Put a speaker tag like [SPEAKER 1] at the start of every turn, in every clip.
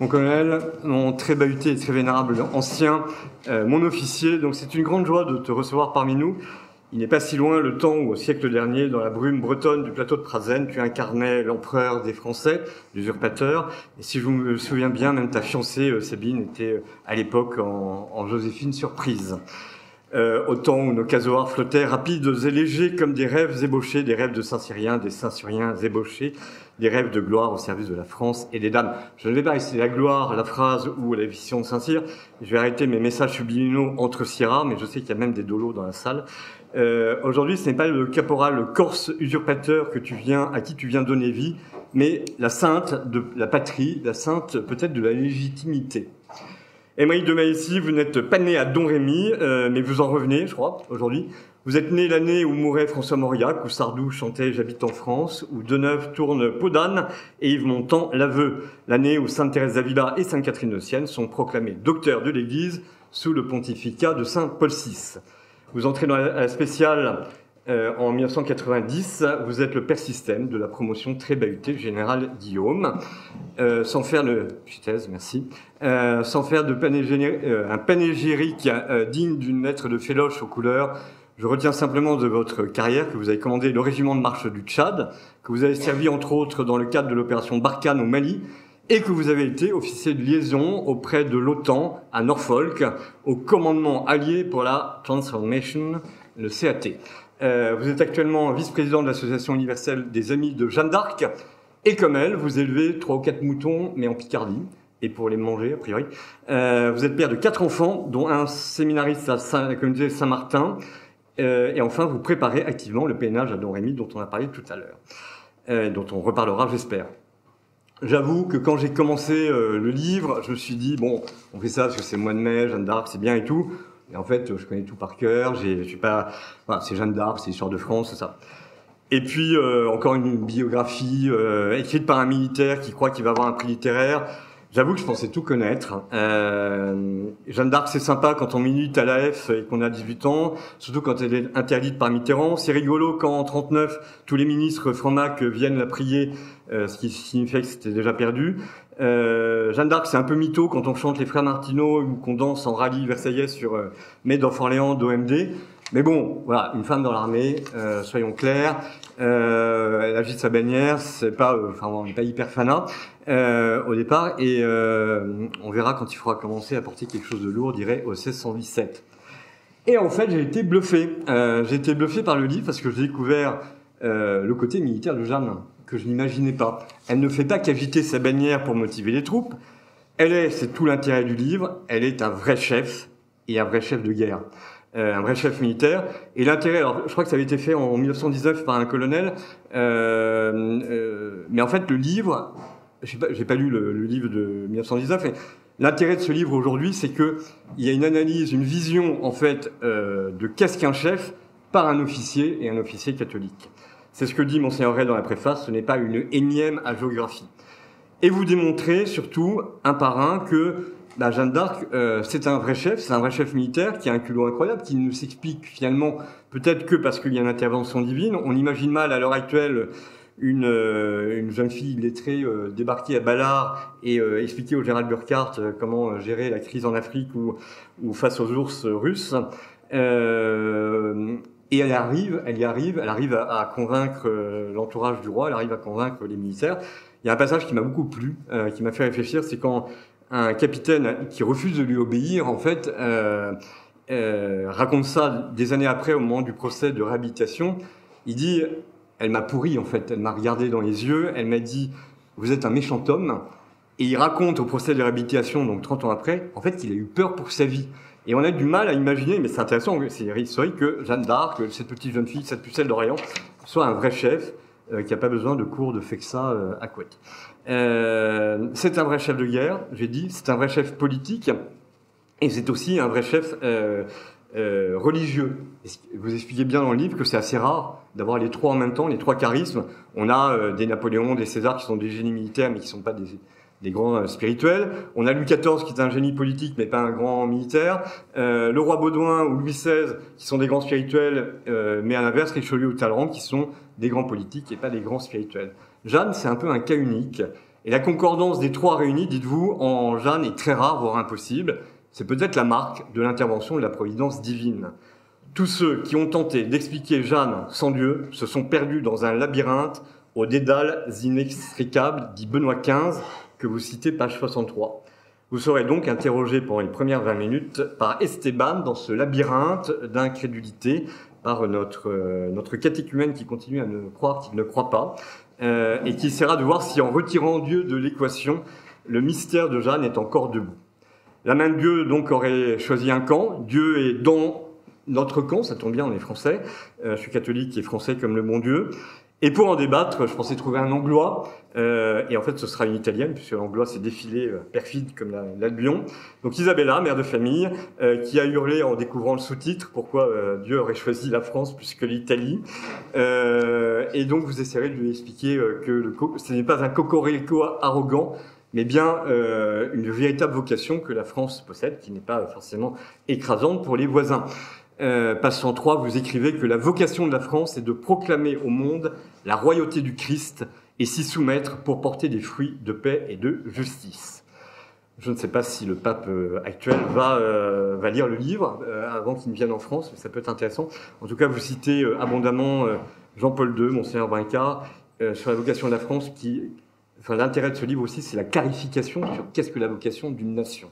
[SPEAKER 1] mon colonel, mon très bahuté et très vénérable ancien, mon officier. Donc c'est une grande joie de te recevoir parmi nous. Il n'est pas si loin le temps où, au siècle dernier, dans la brume bretonne du plateau de Prazen, tu incarnais l'empereur des Français, l'usurpateur. Et si je me souviens bien, même ta fiancée, Sabine, était à l'époque en Joséphine surprise. Au temps où nos casoars flottaient rapides et légers comme des rêves ébauchés, des rêves de Saint-Cyrien, des Saint-Cyriens ébauchés, des rêves de gloire au service de la France et des dames. Je ne vais pas réciter la gloire, la phrase ou la vision de Saint-Cyr. Je vais arrêter mes messages subliminaux entre Syrah, mais je sais qu'il y a même des dolos dans la salle. Aujourd'hui, ce n'est pas le caporal corse usurpateur à qui tu viens donner vie, mais la sainte de la patrie, la sainte peut-être de la légitimité. Émeric de Maissy, vous n'êtes pas né à Domrémy, mais vous en revenez, je crois, aujourd'hui. Vous êtes né l'année où mourait François Mauriac, où Sardou chantait « J'habite en France », où Deneuve tourne « Peau d'âne » et Yves Montand l'aveu. L'année où Sainte Thérèse d'Avila et Sainte Catherine de Sienne sont proclamés docteurs de l'Église sous le pontificat de Saint Paul VI. Vous entrez dans la spéciale en 1990, vous êtes le père système de la promotion très bahutée général Guillaume. Sans faire de un panégyrique digne d'une lettre de Féloche aux couleurs, je retiens simplement de votre carrière que vous avez commandé le régiment de marche du Tchad, que vous avez servi entre autres dans le cadre de l'opération Barkhane au Mali, et que vous avez été officier de liaison auprès de l'OTAN à Norfolk, au commandement allié pour la Transformation, le CAT. Vous êtes actuellement vice-président de l'Association universelle des Amis de Jeanne d'Arc, et comme elle, vous élevez 3 ou 4 moutons, mais en Picardie, et pour les manger, a priori. Vous êtes père de 4 enfants, dont un séminariste à la communauté Saint-Martin, et enfin, vous préparez activement le pèlerinage à Domrémy, dont on a parlé tout à l'heure, dont on reparlera, j'espère. J'avoue que quand j'ai commencé le livre, je me suis dit, bon, on fait ça parce que c'est le mois de mai, Jeanne d'Arc, c'est bien et tout. Et en fait, je connais tout par cœur, je suis pas, voilà, c'est Jeanne d'Arc, c'est l'histoire de France, c'est ça. Et puis, encore une biographie écrite par un militaire qui croit qu'il va avoir un prix littéraire. J'avoue que je pensais tout connaître. Jeanne d'Arc, c'est sympa quand on milite à l'AF et qu'on a 18 ans, surtout quand elle est interdite par Mitterrand. C'est rigolo quand, en 39, tous les ministres francs-mac viennent la prier, ce qui signifiait que c'était déjà perdu. Jeanne d'Arc, c'est un peu mytho quand on chante les frères Martineau ou qu'on danse en rallye versaillais sur Maid of Orléans d'OMD. Mais bon, voilà, une femme dans l'armée, soyons clairs, elle agite sa bannière, c'est pas, on n'est pas hyper fanat au départ, et on verra quand il faudra commencer à porter quelque chose de lourd, je dirais, au 1617. Et en fait, j'ai été bluffé par le livre parce que j'ai découvert le côté militaire de Jeanne, que je n'imaginais pas. Elle ne fait pas qu'agiter sa bannière pour motiver les troupes, c'est tout l'intérêt du livre, elle est un vrai chef, et un vrai chef de guerre. Un vrai chef militaire. Et l'intérêt, alors je crois que ça avait été fait en 1919 par un colonel, mais en fait le livre, j'ai pas lu le livre de 1919, mais l'intérêt de ce livre aujourd'hui, c'est que il y a une analyse, une vision en fait de qu'est-ce qu'un chef par un officier et un officier catholique. C'est ce que dit Monseigneur Ray dans la préface, ce n'est pas une énième hagiographie. Et vous démontrez surtout un par un que Jeanne d'Arc, c'est un vrai chef militaire qui a un culot incroyable, qui ne s'explique finalement peut-être que parce qu'il y a une intervention divine. On imagine mal à l'heure actuelle une jeune fille illettrée débarquer à Ballard et expliquer au général Burkhardt comment gérer la crise en Afrique ou face aux ours russes. Et elle arrive à convaincre l'entourage du roi, elle arrive à convaincre les militaires. Il y a un passage qui m'a beaucoup plu, qui m'a fait réfléchir, c'est quand un capitaine qui refuse de lui obéir, en fait, raconte ça des années après, au moment du procès de réhabilitation. Il dit, elle m'a pourri, en fait. Elle m'a regardé dans les yeux. Elle m'a dit, vous êtes un méchant homme. Et il raconte au procès de réhabilitation, donc 30 ans après, en fait, qu'il a eu peur pour sa vie. Et on a du mal à imaginer, mais c'est intéressant, c'est historique, que Jeanne d'Arc, cette petite jeune fille, cette pucelle d'Orient, soit un vrai chef qui n'a pas besoin de cours de Fexa à Couette. C'est un vrai chef de guerre, j'ai dit, c'est un vrai chef politique, et c'est aussi un vrai chef religieux. Vous expliquez bien dans le livre que c'est assez rare d'avoir les trois en même temps, les trois charismes. On a des Napoléons, des Césars qui sont des génies militaires, mais qui ne sont pas des grands spirituels. On a Louis XIV qui est un génie politique, mais pas un grand militaire. Le roi Baudouin ou Louis XVI qui sont des grands spirituels, mais à l'inverse, Richelieu ou Talleyrand qui sont des grands politiques et pas des grands spirituels. Jeanne, c'est un peu un cas unique. Et la concordance des trois réunis, dites-vous, en Jeanne est très rare, voire impossible. C'est peut-être la marque de l'intervention de la providence divine. Tous ceux qui ont tenté d'expliquer Jeanne sans Dieu se sont perdus dans un labyrinthe aux dédales inextricables, dit Benoît XV, que vous citez page 63. Vous serez donc interrogé pendant les premières 20 minutes par Esteban dans ce labyrinthe d'incrédulité, par notre catéchumène qui continue à ne croire qu'il ne croit pas, et qui essaiera de voir si en retirant Dieu de l'équation, le mystère de Jeanne est encore debout. La main de Dieu donc aurait choisi un camp, Dieu est dans notre camp, ça tombe bien, on est français, je suis catholique et français comme le bon Dieu. Et pour en débattre, je pensais trouver un Anglois, et en fait ce sera une Italienne, puisque l'Anglois s'est défilé perfide comme l'Albion. Donc Isabella, mère de famille, qui a hurlé en découvrant le sous-titre, pourquoi Dieu aurait choisi la France plus que l'Italie. Et donc vous essayerez de lui expliquer que ce n'est pas un cocorico arrogant, mais bien une véritable vocation que la France possède, qui n'est pas forcément écrasante pour les voisins. Page 103, vous écrivez que la vocation de la France est de proclamer au monde la royauté du Christ et s'y soumettre pour porter des fruits de paix et de justice. Je ne sais pas si le pape actuel va lire le livre avant qu'il ne vienne en France, mais ça peut être intéressant. En tout cas, vous citez abondamment Jean-Paul II, Monseigneur Brincard, sur la vocation de la France. L'intérêt de ce livre aussi, c'est la clarification sur qu'est-ce que la vocation d'une nation.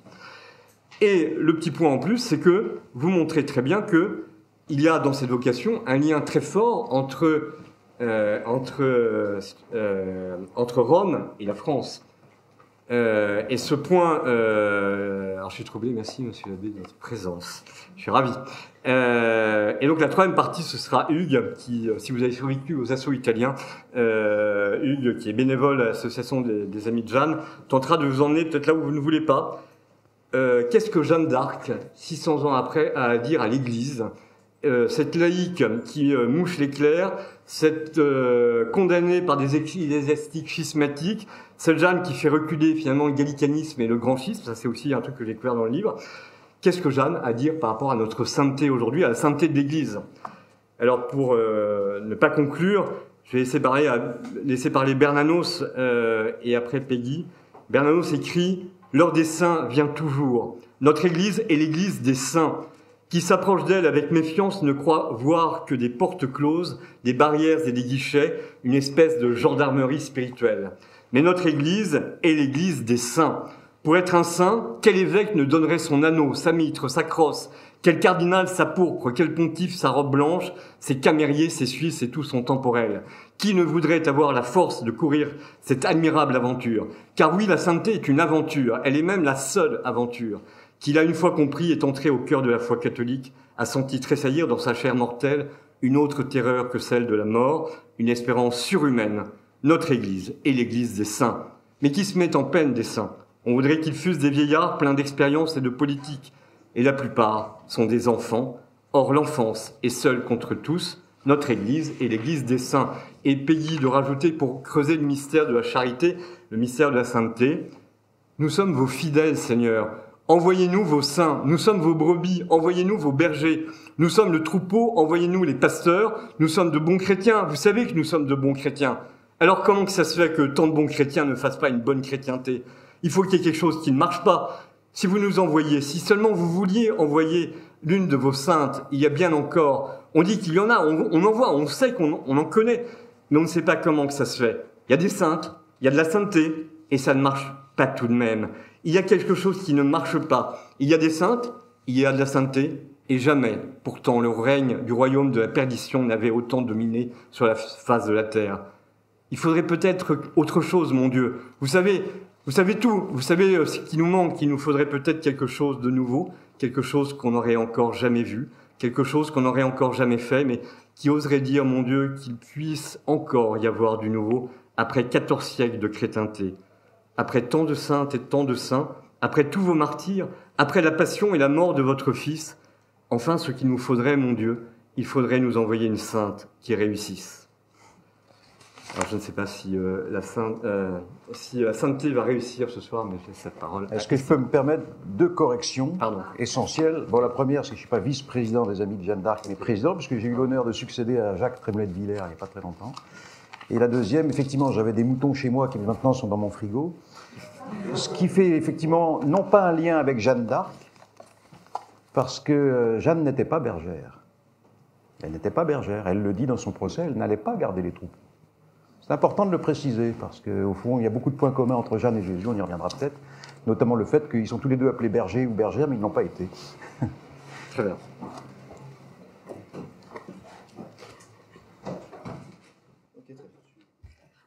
[SPEAKER 1] Et le petit point en plus, c'est que vous montrez très bien qu'il y a dans cette vocation un lien très fort entre Rome et la France. Et ce point... alors je suis troublé, merci Monsieur l'abbé de votre présence. Je suis ravi. Et donc la troisième partie, ce sera Hugues, qui, si vous avez survécu aux assauts italiens, Hugues, qui est bénévole à l'association des Amis de Jeanne, tentera de vous emmener peut-être là où vous ne voulez pas. Qu'est-ce que Jeanne d'Arc, 600 ans après, a à dire à l'Église? Cette laïque qui mouche les clercs, cette condamnée par des ecclésiastiques schismatiques, cette Jeanne qui fait reculer finalement le gallicanisme et le grand schisme, ça c'est aussi un truc que j'ai découvert dans le livre. Qu'est-ce que Jeanne a à dire par rapport à notre sainteté aujourd'hui, à la sainteté de l'Église? Alors pour ne pas conclure, je vais laisser parler Bernanos et après Peggy. Bernanos écrit: l'heure des saints vient toujours. Notre Église est l'Église des saints. Qui s'approche d'elle avec méfiance ne croit voir que des portes closes, des barrières et des guichets, une espèce de gendarmerie spirituelle. Mais notre Église est l'Église des saints. Pour être un saint, quel évêque ne donnerait son anneau, sa mitre, sa crosse? Quel cardinal sa pourpre? Quel pontife sa robe blanche? Ses camériers, ses suisses et tout sont temporels. Qui ne voudrait avoir la force de courir cette admirable aventure? Car oui, la sainteté est une aventure, elle est même la seule aventure. Qui l'a une fois compris est entré au cœur de la foi catholique, a senti tressaillir dans sa chair mortelle une autre terreur que celle de la mort, une espérance surhumaine. Notre Église est l'Église des saints. Mais qui se met en peine des saints? On voudrait qu'ils fussent des vieillards pleins d'expérience et de politique. Et la plupart sont des enfants. Or l'enfance est seule contre tous. Notre Église est l'Église des saints. Et Peggy de rajouter, pour creuser le mystère de la charité, le mystère de la sainteté, nous sommes vos fidèles, Seigneur. Envoyez-nous vos saints, nous sommes vos brebis, envoyez-nous vos bergers. Nous sommes le troupeau, envoyez-nous les pasteurs. Nous sommes de bons chrétiens, vous savez que nous sommes de bons chrétiens. Alors comment que ça se fait que tant de bons chrétiens ne fassent pas une bonne chrétienté? Il faut qu'il y ait quelque chose qui ne marche pas. Si vous nous envoyez, si seulement vous vouliez envoyer l'une de vos saintes, il y a bien encore, on dit qu'il y en a, on en voit, on sait qu'on en connaît, mais on ne sait pas comment que ça se fait. Il y a des saintes, il y a de la sainteté, et ça ne marche pas tout de même. Il y a quelque chose qui ne marche pas. Il y a des saintes, il y a de la sainteté, et jamais, pourtant, le règne du royaume de la perdition n'avait autant dominé sur la face de la terre. Il faudrait peut-être autre chose, mon Dieu. Vous savez tout. Vous savez ce qui nous manque. Il nous faudrait peut-être quelque chose de nouveau, quelque chose qu'on n'aurait encore jamais vu, quelque chose qu'on n'aurait encore jamais fait, mais qui oserait dire, mon Dieu, qu'il puisse encore y avoir du nouveau après 14 siècles de crétinté. Après tant de saintes et tant de saints, après tous vos martyrs, après la passion et la mort de votre Fils, enfin, ce qu'il nous faudrait, mon Dieu, il faudrait nous envoyer une sainte qui réussisse. Alors, je ne sais pas si la sainteté va réussir ce soir, mais j'ai cette parole.
[SPEAKER 2] Est-ce que je peux me permettre deux corrections essentielles? Bon, la première, c'est que je ne suis pas vice-président des Amis de Jeanne d'Arc, mais président, puisque j'ai eu l'honneur de succéder à Jacques Tremblay de Villers il n'y a pas très longtemps. Et la deuxième, effectivement, j'avais des moutons chez moi qui maintenant sont dans mon frigo. Ce qui fait effectivement, non pas un lien avec Jeanne d'Arc, parce que Jeanne n'était pas bergère. Elle n'était pas bergère. Elle le dit dans son procès, elle n'allait pas garder les troupeaux. C'est important de le préciser, parce qu'au fond, il y a beaucoup de points communs entre Jeanne et Jésus, on y reviendra peut-être, notamment le fait qu'ils sont tous les deux appelés bergers ou bergères, mais ils n'ont pas été.
[SPEAKER 1] Très bien.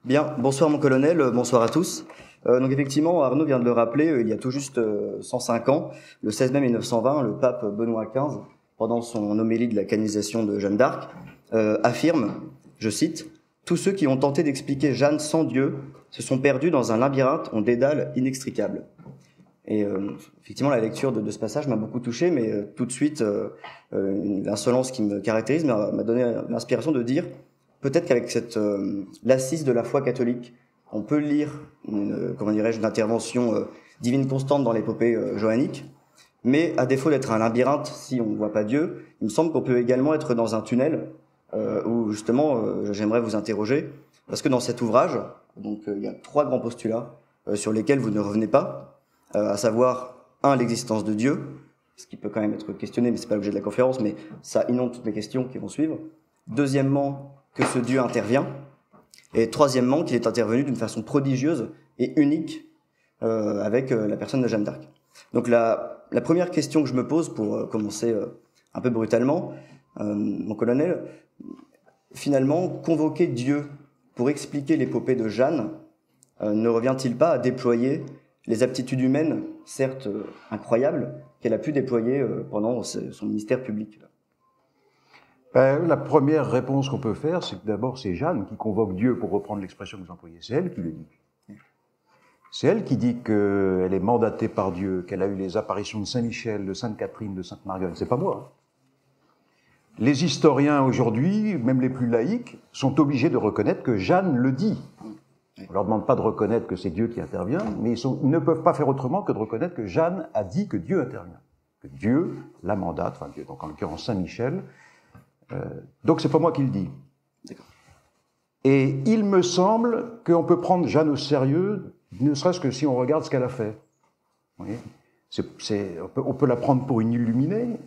[SPEAKER 3] Bien, bonsoir mon colonel, bonsoir à tous. Donc effectivement, Arnaud vient de le rappeler, il y a tout juste 105 ans, le 16 mai 1920, le pape Benoît XV, pendant son homélie de la canonisation de Jeanne d'Arc, affirme, je cite, « Tous ceux qui ont tenté d'expliquer Jeanne sans Dieu se sont perdus dans un labyrinthe en dédale inextricable. » Et effectivement, la lecture de ce passage m'a beaucoup touché, mais tout de suite, l'insolence qui me caractérise m'a donné l'inspiration de dire peut-être qu'avec cette l'assise de la foi catholique, on peut lire une intervention divine constante dans l'épopée joannique, mais à défaut d'être un labyrinthe, si on ne voit pas Dieu, il me semble qu'on peut également être dans un tunnel où justement j'aimerais vous interroger, parce que dans cet ouvrage, donc il y a 3 grands postulats sur lesquels vous ne revenez pas, à savoir l'existence de Dieu, ce qui peut quand même être questionné, mais c'est pas l'objet de la conférence, mais ça inonde toutes les questions qui vont suivre. Deuxièmement, que ce Dieu intervient, et troisièmement, qu'il est intervenu d'une façon prodigieuse et unique avec la personne de Jeanne d'Arc. Donc la première question que je me pose, pour commencer un peu brutalement, mon colonel, finalement, convoquer Dieu pour expliquer l'épopée de Jeanne ne revient-il pas à déployer les aptitudes humaines, certes incroyables, qu'elle a pu déployer pendant son ministère public?
[SPEAKER 2] La première réponse qu'on peut faire, c'est que d'abord c'est Jeanne qui convoque Dieu, pour reprendre l'expression que vous employez. C'est elle qui le dit. C'est elle qui dit qu'elle est mandatée par Dieu, qu'elle a eu les apparitions de Saint-Michel, de Sainte-Catherine, de Sainte-Marguerite. C'est pas moi. Les historiens aujourd'hui, même les plus laïcs, sont obligés de reconnaître que Jeanne le dit. On leur demande pas de reconnaître que c'est Dieu qui intervient, mais ils ne peuvent pas faire autrement que de reconnaître que Jeanne a dit que Dieu intervient. Que Dieu la mandate, enfin Dieu, donc en l'occurrence Saint-Michel. Donc c'est pas moi qui le dis. Et il me semble qu'on peut prendre Jeanne au sérieux, ne serait-ce que si on regarde ce qu'elle a fait. Vous voyez, on peut la prendre pour une illuminée,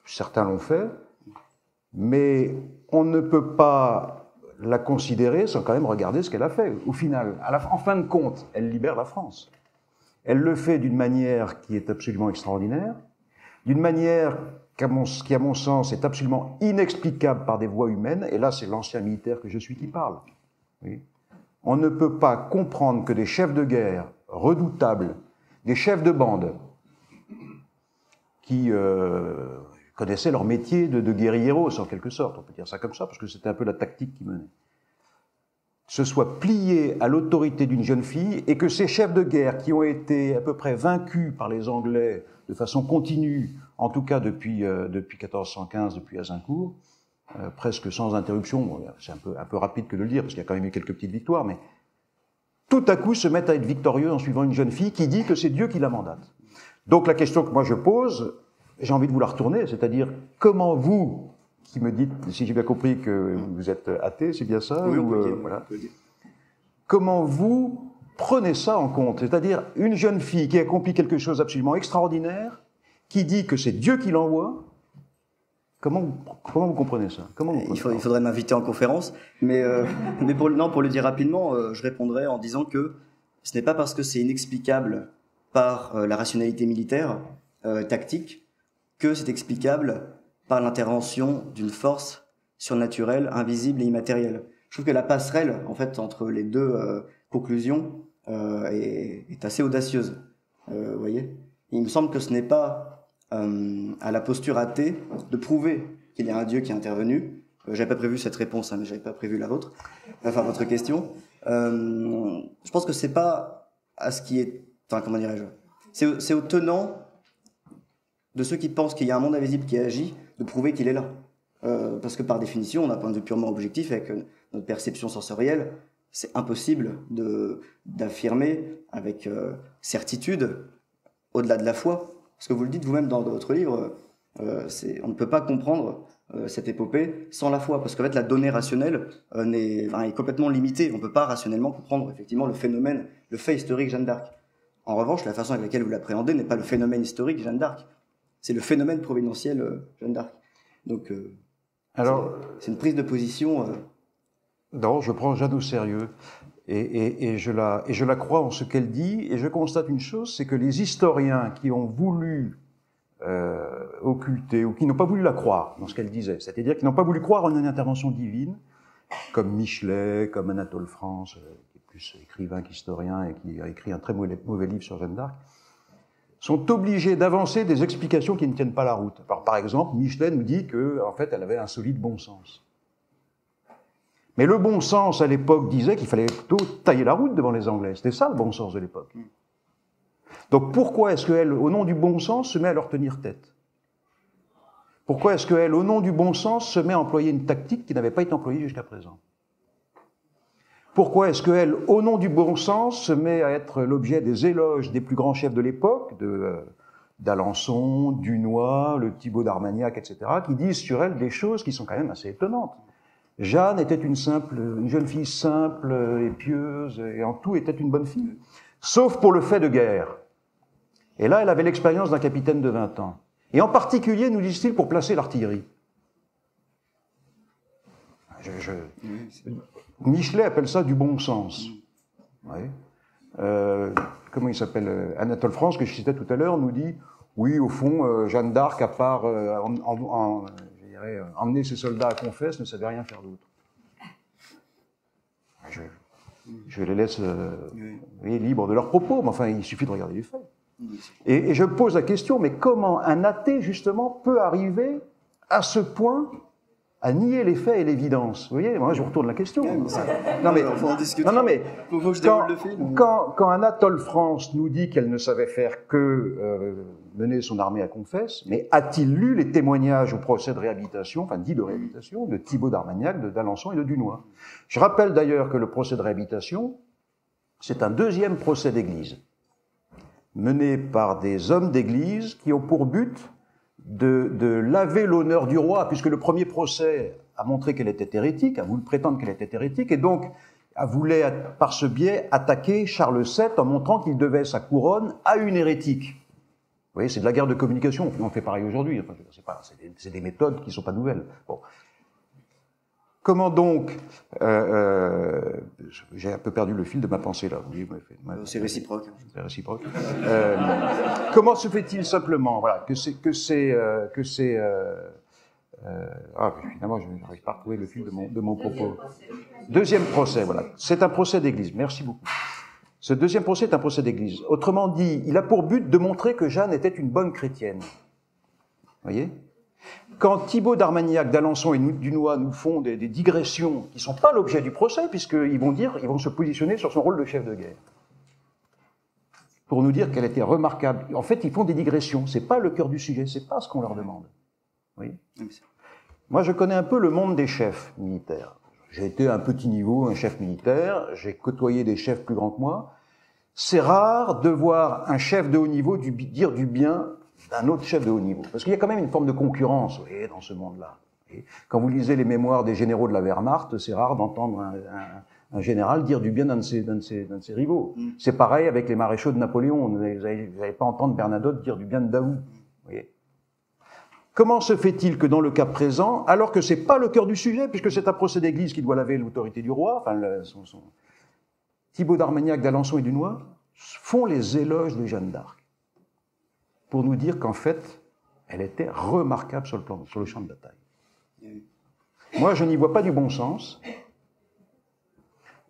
[SPEAKER 2] certains l'ont fait, mais on ne peut pas la considérer sans quand même regarder ce qu'elle a fait. Au final, en fin de compte, elle libère la France. Elle le fait d'une manière qui est absolument extraordinaire, d'une manière qui, à mon sens, est absolument inexplicable par des voies humaines, et là, c'est l'ancien militaire que je suis qui parle. Oui. On ne peut pas comprendre que des chefs de guerre redoutables, des chefs de bande, qui connaissaient leur métier de guérilleros, en quelque sorte, on peut dire ça comme ça, parce que c'était un peu la tactique qui menait, se soient pliés à l'autorité d'une jeune fille, et que ces chefs de guerre qui ont été à peu près vaincus par les Anglais de façon continue, en tout cas depuis 1415, depuis Azincourt, presque sans interruption, bon, c'est un peu rapide que de le dire, parce qu'il y a quand même eu quelques petites victoires, mais tout à coup se mettent à être victorieux en suivant une jeune fille qui dit que c'est Dieu qui la mandate. Donc la question que moi je pose, j'ai envie de vous la retourner, c'est-à-dire comment vous, qui me dites, si j'ai bien compris que vous êtes athée, c'est bien ça?
[SPEAKER 3] Oui,
[SPEAKER 2] voilà. Comment vous prenez ça en compte? C'est-à-dire une jeune fille qui accomplit quelque chose d'absolument extraordinaire, qui dit que c'est Dieu qui l'envoie. Comment vous comprenez ça? Il
[SPEAKER 3] faudrait m'inviter en conférence, mais pour le dire rapidement, je répondrai en disant que ce n'est pas parce que c'est inexplicable par la rationalité militaire, tactique, que c'est explicable par l'intervention d'une force surnaturelle, invisible et immatérielle. Je trouve que la passerelle, en fait, entre les deux conclusions est assez audacieuse. Vous voyez, il me semble que ce n'est pas à la posture athée de prouver qu'il y a un Dieu qui est intervenu. J'avais pas prévu cette réponse, mais j'avais pas prévu la vôtre. Enfin, votre question. Je pense que c'est pas à ce qui est, enfin, comment dirais-je, c'est au tenant de ceux qui pensent qu'il y a un monde invisible qui agit, de prouver qu'il est là. Parce que par définition, d'un point de vue purement objectif, avec notre perception sensorielle, c'est impossible d'affirmer avec certitude, au-delà de la foi. Parce que vous le dites vous-même dans votre livre, on ne peut pas comprendre cette épopée sans la foi, parce qu'en fait la donnée rationnelle est complètement limitée. On peut pas rationnellement comprendre effectivement le phénomène, le fait historique Jeanne d'Arc. En revanche, la façon avec laquelle vous l'appréhendez n'est pas le phénomène historique Jeanne d'Arc, c'est le phénomène providentiel Jeanne d'Arc. Donc, c'est une prise de position.
[SPEAKER 2] Non, je prends Jeanne au sérieux et je la crois en ce qu'elle dit, et je constate une chose, c'est que les historiens qui ont voulu occulter ou qui n'ont pas voulu la croire dans ce qu'elle disait, c'est-à-dire qui n'ont pas voulu croire en une intervention divine, comme Michelet, comme Anatole France, qui est plus écrivain qu'historien et qui a écrit un très mauvais livre sur Jeanne d'Arc, sont obligés d'avancer des explications qui ne tiennent pas la route. Alors, par exemple, Michelet nous dit qu'en fait, elle avait un solide bon sens. Mais le bon sens, à l'époque, disait qu'il fallait plutôt tailler la route devant les Anglais. C'était ça, le bon sens de l'époque. Donc pourquoi est-ce qu'elle, au nom du bon sens, se met à leur tenir tête? Pourquoi est-ce qu'elle, au nom du bon sens, se met à employer une tactique qui n'avait pas été employée jusqu'à présent? Pourquoi est-ce qu'elle, au nom du bon sens, se met à être l'objet des éloges des plus grands chefs de l'époque, d'Alençon, Dunois, le Thibaut d'Armagnac, etc., qui disent sur elle des choses qui sont quand même assez étonnantes. Jeanne était une jeune fille simple et pieuse, et en tout était une bonne fille, sauf pour le fait de guerre. Et là, elle avait l'expérience d'un capitaine de 20 ans. Et en particulier, nous disent-ils, pour placer l'artillerie. Michelet appelle ça du bon sens. Ouais. Comment il s'appelle? Anatole France, que je citais tout à l'heure, nous dit, oui, au fond, Jeanne d'Arc, à part emmener ses soldats à Confesse, ne savait rien faire d'autre. Je les laisse libres de leurs propos, mais enfin, il suffit de regarder les faits. Et je me pose la question, mais comment un athée, justement, peut arriver à ce point à nier les faits et l'évidence? Vous voyez, moi je retourne la question. Quand Anatole France nous dit qu'elle ne savait faire que mener son armée à Confesse, mais a-t-il lu les témoignages au procès de réhabilitation, enfin dit de réhabilitation, de Thibaut d'Armagnac, d'Alençon et de Dunois? Je rappelle d'ailleurs que le procès de réhabilitation, c'est un deuxième procès d'église, mené par des hommes d'église qui ont pour but de laver l'honneur du roi, puisque le premier procès a montré qu'elle était hérétique, a voulu prétendre qu'elle était hérétique, et donc voulait, par ce biais, attaquer Charles VII en montrant qu'il devait sa couronne à une hérétique. Vous voyez, c'est de la guerre de communication, on fait pareil aujourd'hui, enfin, c'est des méthodes qui ne sont pas nouvelles. Bon. Comment donc, j'ai un peu perdu le fil de ma pensée là.
[SPEAKER 3] C'est réciproque.
[SPEAKER 2] C'est réciproque. Comment se fait-il simplement, voilà, finalement, je n'arrive pas à retrouver le fil de mon propos. Deuxième procès, voilà. C'est un procès d'église. Merci beaucoup. Ce deuxième procès est un procès d'église. Autrement dit, il a pour but de montrer que Jeanne était une bonne chrétienne. Vous voyez? Quand Thibaut d'Armagnac, d'Alençon et Dunois nous font des digressions qui ne sont pas l'objet du procès, puisqu'ils vont se positionner sur son rôle de chef de guerre, pour nous dire qu'elle était remarquable. En fait, ils font des digressions. C'est pas le cœur du sujet, c'est pas ce qu'on leur demande. Oui. Moi, je connais un peu le monde des chefs militaires. J'ai été à un petit niveau, un chef militaire. J'ai côtoyé des chefs plus grands que moi. C'est rare de voir un chef de haut niveau dire du bien d'un autre chef de haut niveau. Parce qu'il y a quand même une forme de concurrence, vous voyez, dans ce monde-là. Quand vous lisez les mémoires des généraux de la Wehrmacht, c'est rare d'entendre un général dire du bien d'un de ses rivaux. C'est pareil avec les maréchaux de Napoléon. Vous n'allez pas entendre Bernadotte dire du bien de Daoud. Vous voyez. Comment se fait-il que dans le cas présent, alors que c'est pas le cœur du sujet, puisque c'est un procès d'église qui doit laver l'autorité du roi, enfin, Thibaut d'Armagnac, d'Alençon et Dunois font les éloges de Jeanne d'Arc pour nous dire qu'en fait, elle était remarquable sur le champ de bataille. Moi, je n'y vois pas du bon sens.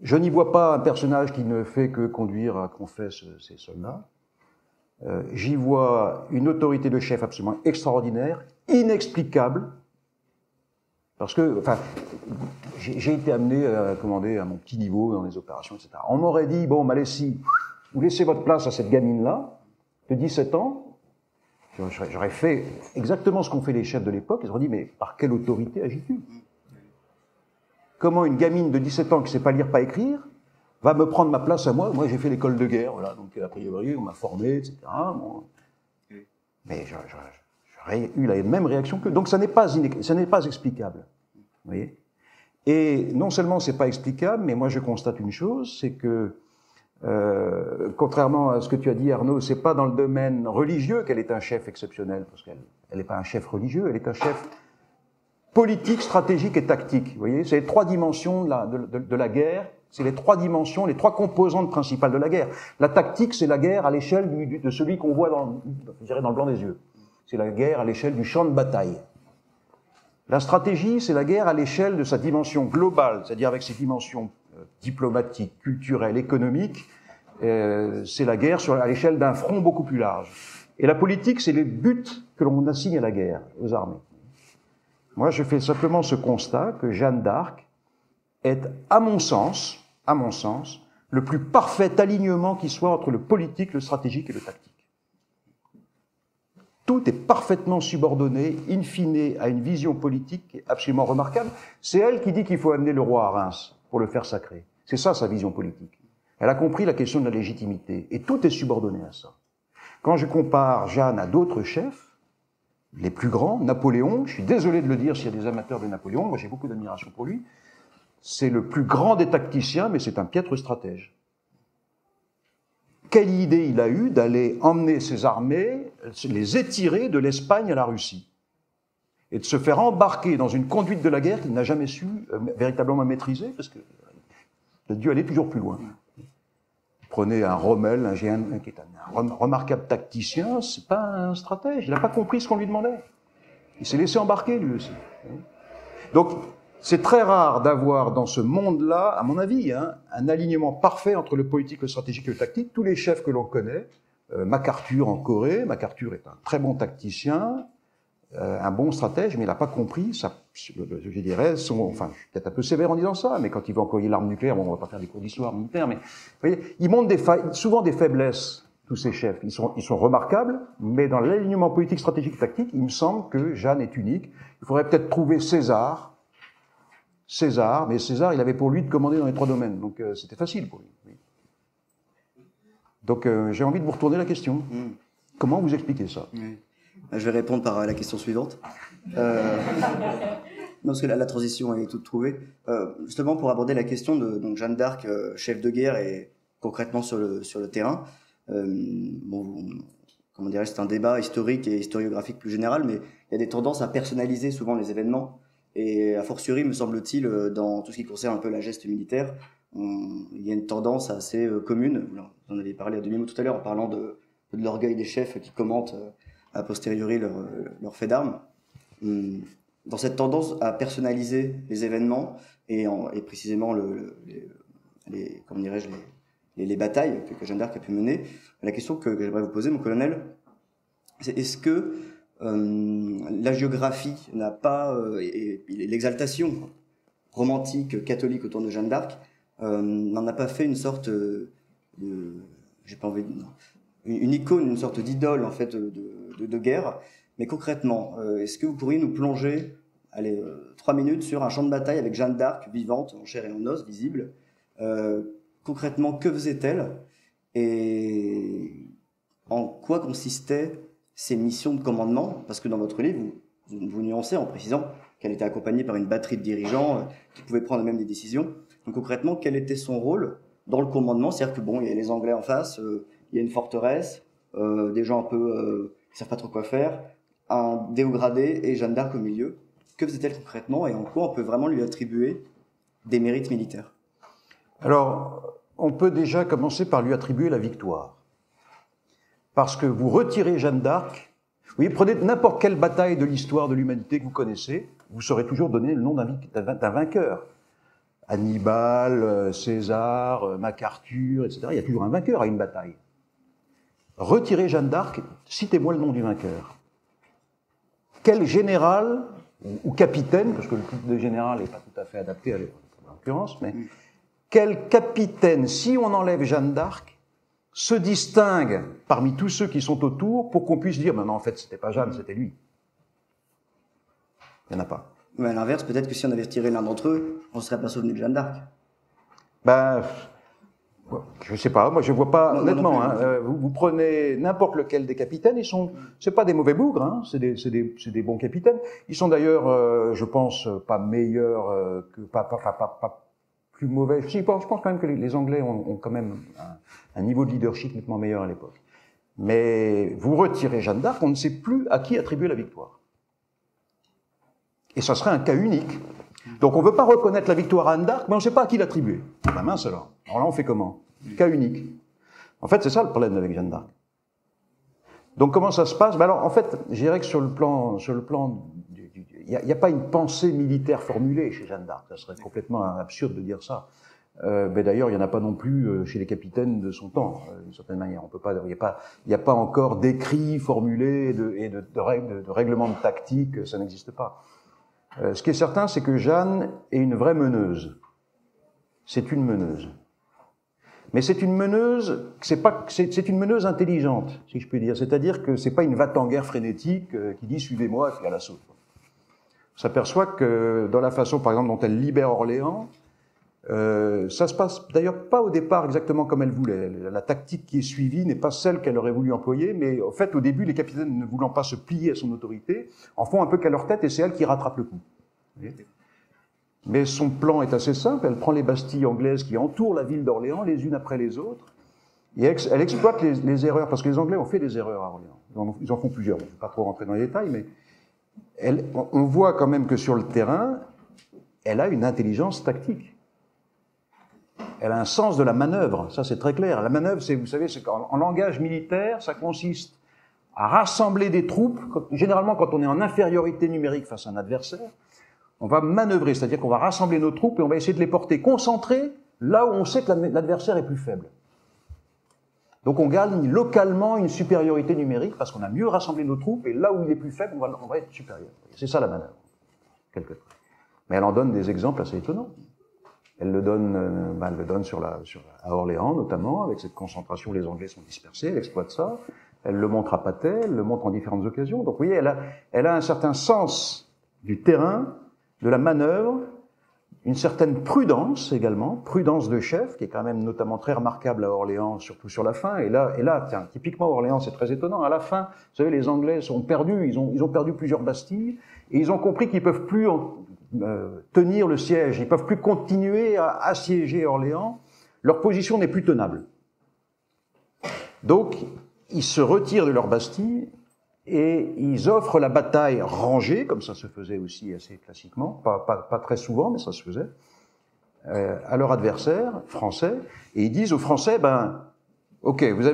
[SPEAKER 2] Je n'y vois pas un personnage qui ne fait que conduire à Confesse ses soldats. J'y vois une autorité de chef absolument extraordinaire, inexplicable, parce que, enfin, j'ai été amené à commander à mon petit niveau dans les opérations, etc. On m'aurait dit, bon, Malessi, vous laissez votre place à cette gamine-là, de 17 ans. J'aurais fait exactement ce qu'ont fait les chefs de l'époque, ils auraient dit, mais par quelle autorité agis-tu? Comment une gamine de 17 ans qui ne sait pas lire, pas écrire, va me prendre ma place à moi? Moi, j'ai fait l'école de guerre, voilà, donc a priori, on m'a formé, etc. Bon. Mais j'aurais eu la même réaction que... Donc ça n'est pas explicable. Vous voyez ? Et non seulement c'est pas explicable, mais moi je constate une chose, c'est que, contrairement à ce que tu as dit Arnaud, c'est pas dans le domaine religieux qu'elle est un chef exceptionnel, parce qu'elle n'est pas un chef religieux, elle est un chef politique, stratégique et tactique. Vous voyez, c'est les trois dimensions de la guerre, c'est les trois dimensions, les trois composantes principales de la guerre. La tactique, c'est la guerre à l'échelle de celui qu'on voit dans le blanc des yeux. C'est la guerre à l'échelle du champ de bataille. La stratégie, c'est la guerre à l'échelle de sa dimension globale, c'est-à-dire avec ses dimensions diplomatiques, culturelles, économiques. C'est la guerre à l'échelle d'un front beaucoup plus large. Et la politique, c'est les buts que l'on assigne à la guerre, aux armées. Moi, je fais simplement ce constat que Jeanne d'Arc est, à mon sens, le plus parfait alignement qui soit entre le politique, le stratégique et le tactique. Tout est parfaitement subordonné, in fine, à une vision politique absolument remarquable. C'est elle qui dit qu'il faut amener le roi à Reims pour le faire sacrer. C'est ça, sa vision politique. Elle a compris la question de la légitimité. Et tout est subordonné à ça. Quand je compare Jeanne à d'autres chefs, les plus grands, Napoléon, je suis désolé de le dire s'il y a des amateurs de Napoléon, moi j'ai beaucoup d'admiration pour lui, c'est le plus grand des tacticiens, mais c'est un piètre stratège. Quelle idée il a eue d'aller emmener ses armées, les étirer de l'Espagne à la Russie, et de se faire embarquer dans une conduite de la guerre qu'il n'a jamais su véritablement maîtriser, parce qu'il a dû aller toujours plus loin. Prenez un Rommel, qui est un remarquable tacticien, c'est pas un stratège, il n'a pas compris ce qu'on lui demandait. Il s'est laissé embarquer, lui aussi. Donc, c'est très rare d'avoir dans ce monde-là, à mon avis, un alignement parfait entre le politique, le stratégique et le tactique. Tous les chefs que l'on connaît, MacArthur en Corée, MacArthur est un très bon tacticien, un bon stratège, mais il n'a pas compris, je dirais, je suis peut-être un peu sévère en disant ça, mais quand il veut employer l'arme nucléaire, bon, on va pas faire des cours d'histoire militaire, mais vous voyez, ils montrent souvent des faiblesses, tous ces chefs. Ils sont remarquables, mais dans l'alignement politique, stratégique et tactique, il me semble que Jeanne est unique. Il faudrait peut-être trouver César, mais César, il avait pour lui de commander dans les trois domaines, donc c'était facile pour lui. Oui. Donc j'ai envie de vous retourner la question. Comment vous expliquez ça ?
[SPEAKER 3] Oui. Je vais répondre par la question suivante. Non, parce que la transition est toute trouvée. Justement, pour aborder la question de donc Jeanne d'Arc, chef de guerre, et concrètement sur le terrain. Comment dirais-je, c'est un débat historique et historiographique plus général, mais il y a des tendances à personnaliser souvent les événements. Et a fortiori, me semble-t-il, dans tout ce qui concerne un peu la geste militaire, il y a une tendance assez commune. Vous en avez parlé à demi-mot tout à l'heure en parlant de l'orgueil des chefs qui commentent a posteriori leur fait d'armes. Dans cette tendance à personnaliser les événements et précisément comment dirais-je, les batailles que Jeanne d'Arc a pu mener, la question que j'aimerais vous poser, mon colonel, c'est est-ce que la géographie n'a pas, et l'exaltation romantique catholique autour de Jeanne d'Arc n'en a pas fait une sorte j'ai pas envie de, une icône, une sorte d'idole en fait de guerre. Mais concrètement, est-ce que vous pourriez nous plonger 3 minutes sur un champ de bataille avec Jeanne d'Arc vivante, en chair et en os, visible. Concrètement, que faisait-elle et en quoi consistaient ses missions de commandement? Parce que dans votre livre, vous nuancez en précisant qu'elle était accompagnée par une batterie de dirigeants qui pouvaient prendre même des décisions. Donc concrètement, quel était son rôle dans le commandement? C'est-à-dire que bon, il y a les Anglais en face, il y a une forteresse, des gens un peu qui savent pas trop quoi faire, un déo gradé et Jeanne d'Arc au milieu. Que faisait-elle concrètement et en quoi on peut vraiment lui attribuer des mérites militaires?
[SPEAKER 2] Alors, on peut déjà commencer par lui attribuer la victoire. Parce que vous retirez Jeanne d'Arc, vous prenez n'importe quelle bataille de l'histoire de l'humanité que vous connaissez, vous saurez toujours donner le nom d'un vainqueur. Hannibal, César, MacArthur, etc. Il y a toujours un vainqueur à une bataille. Retirez Jeanne d'Arc, citez-moi le nom du vainqueur. Quel général ou capitaine, parce que le titre de général n'est pas tout à fait adapté à l'occurrence, mais quel capitaine, si on enlève Jeanne d'Arc, se distingue parmi tous ceux qui sont autour pour qu'on puisse dire, non, en fait, c'était pas Jeanne, c'était lui. Il n'y en a pas.
[SPEAKER 3] Mais à l'inverse, peut-être que si on avait retiré l'un d'entre eux, on ne serait pas souvenu de Jeanne d'Arc.
[SPEAKER 2] Ben, Je sais pas, moi je vois pas,
[SPEAKER 3] Non,
[SPEAKER 2] honnêtement,
[SPEAKER 3] non plus.
[SPEAKER 2] vous prenez n'importe lequel des capitaines, c'est pas des mauvais bougres, hein, c'est des bons capitaines. Ils sont d'ailleurs, je pense, pas meilleurs pas plus mauvais. Je pense quand même que les Anglais ont quand même un niveau de leadership nettement meilleur à l'époque. Mais vous retirez Jeanne d'Arc, on ne sait plus à qui attribuer la victoire. Et ça serait un cas unique. Donc on ne veut pas reconnaître la victoire à Anne d'Arc, mais on ne sait pas à qui l'attribuer. Ben mince alors. Alors là, on fait comment? Cas unique. En fait, c'est ça le problème avec Jeanne d'Arc. Donc comment ça se passe? Ben alors, en fait, je dirais que sur le plan, il n'y a pas une pensée militaire formulée chez Jeanne d'Arc. Ça serait complètement absurde de dire ça. Mais d'ailleurs, il n'y en a pas non plus chez les capitaines de son temps, d'une certaine manière. On peut pas, il n'y a pas encore d'écrits formulés de règlements de tactique. Ça n'existe pas. Ce qui est certain, c'est que Jeanne est une vraie meneuse. C'est une meneuse. Mais c'est une meneuse, c'est une meneuse intelligente, si je puis dire. C'est-à-dire que c'est pas une va-t-en-guerre frénétique qui dit suivez-moi et puis à l'assaut. On s'aperçoit que dans la façon, par exemple, dont elle libère Orléans, ça se passe d'ailleurs pas au départ exactement comme elle voulait. La tactique qui est suivie n'est pas celle qu'elle aurait voulu employer, mais en fait, au début, les capitaines, ne voulant pas se plier à son autorité, en font un peu qu'à leur tête et c'est elle qui rattrape le coup. Mais son plan est assez simple. Elle prend les bastilles anglaises qui entourent la ville d'Orléans, les unes après les autres, et elle exploite les erreurs, parce que les Anglais ont fait des erreurs à Orléans. Ils en font plusieurs. Je ne vais pas trop rentrer dans les détails, mais on voit quand même que sur le terrain, elle a une intelligence tactique. Elle a un sens de la manœuvre, ça c'est très clair. La manœuvre, vous savez, en langage militaire, ça consiste à rassembler des troupes. Généralement, quand on est en infériorité numérique face à un adversaire, on va manœuvrer, c'est-à-dire qu'on va rassembler nos troupes et on va essayer de les porter concentrées là où on sait que l'adversaire est plus faible. Donc on gagne localement une supériorité numérique parce qu'on a mieux rassemblé nos troupes et là où il est plus faible, on va être supérieur. C'est ça la manœuvre, quelque part. Mais elle en donne des exemples assez étonnants. Elle le donne à Orléans, notamment, avec cette concentration où les Anglais sont dispersés, elle exploite ça. Elle le montre à Patay, elle le montre en différentes occasions. Donc, vous voyez, elle a un certain sens du terrain, de la manœuvre, une certaine prudence également, prudence de chef, qui est quand même notamment très remarquable à Orléans, surtout sur la fin. Et là, tiens, typiquement Orléans, c'est très étonnant. À la fin, vous savez, les Anglais sont perdus, ils ont perdu plusieurs bastilles, et ils ont compris qu'ils peuvent plus tenir le siège, ils peuvent plus continuer à assiéger Orléans. Leur position n'est plus tenable. Donc, ils se retirent de leur bastille et ils offrent la bataille rangée, comme ça se faisait aussi assez classiquement, pas très souvent, mais ça se faisait, à leur adversaire français, et ils disent aux Français, ok, vous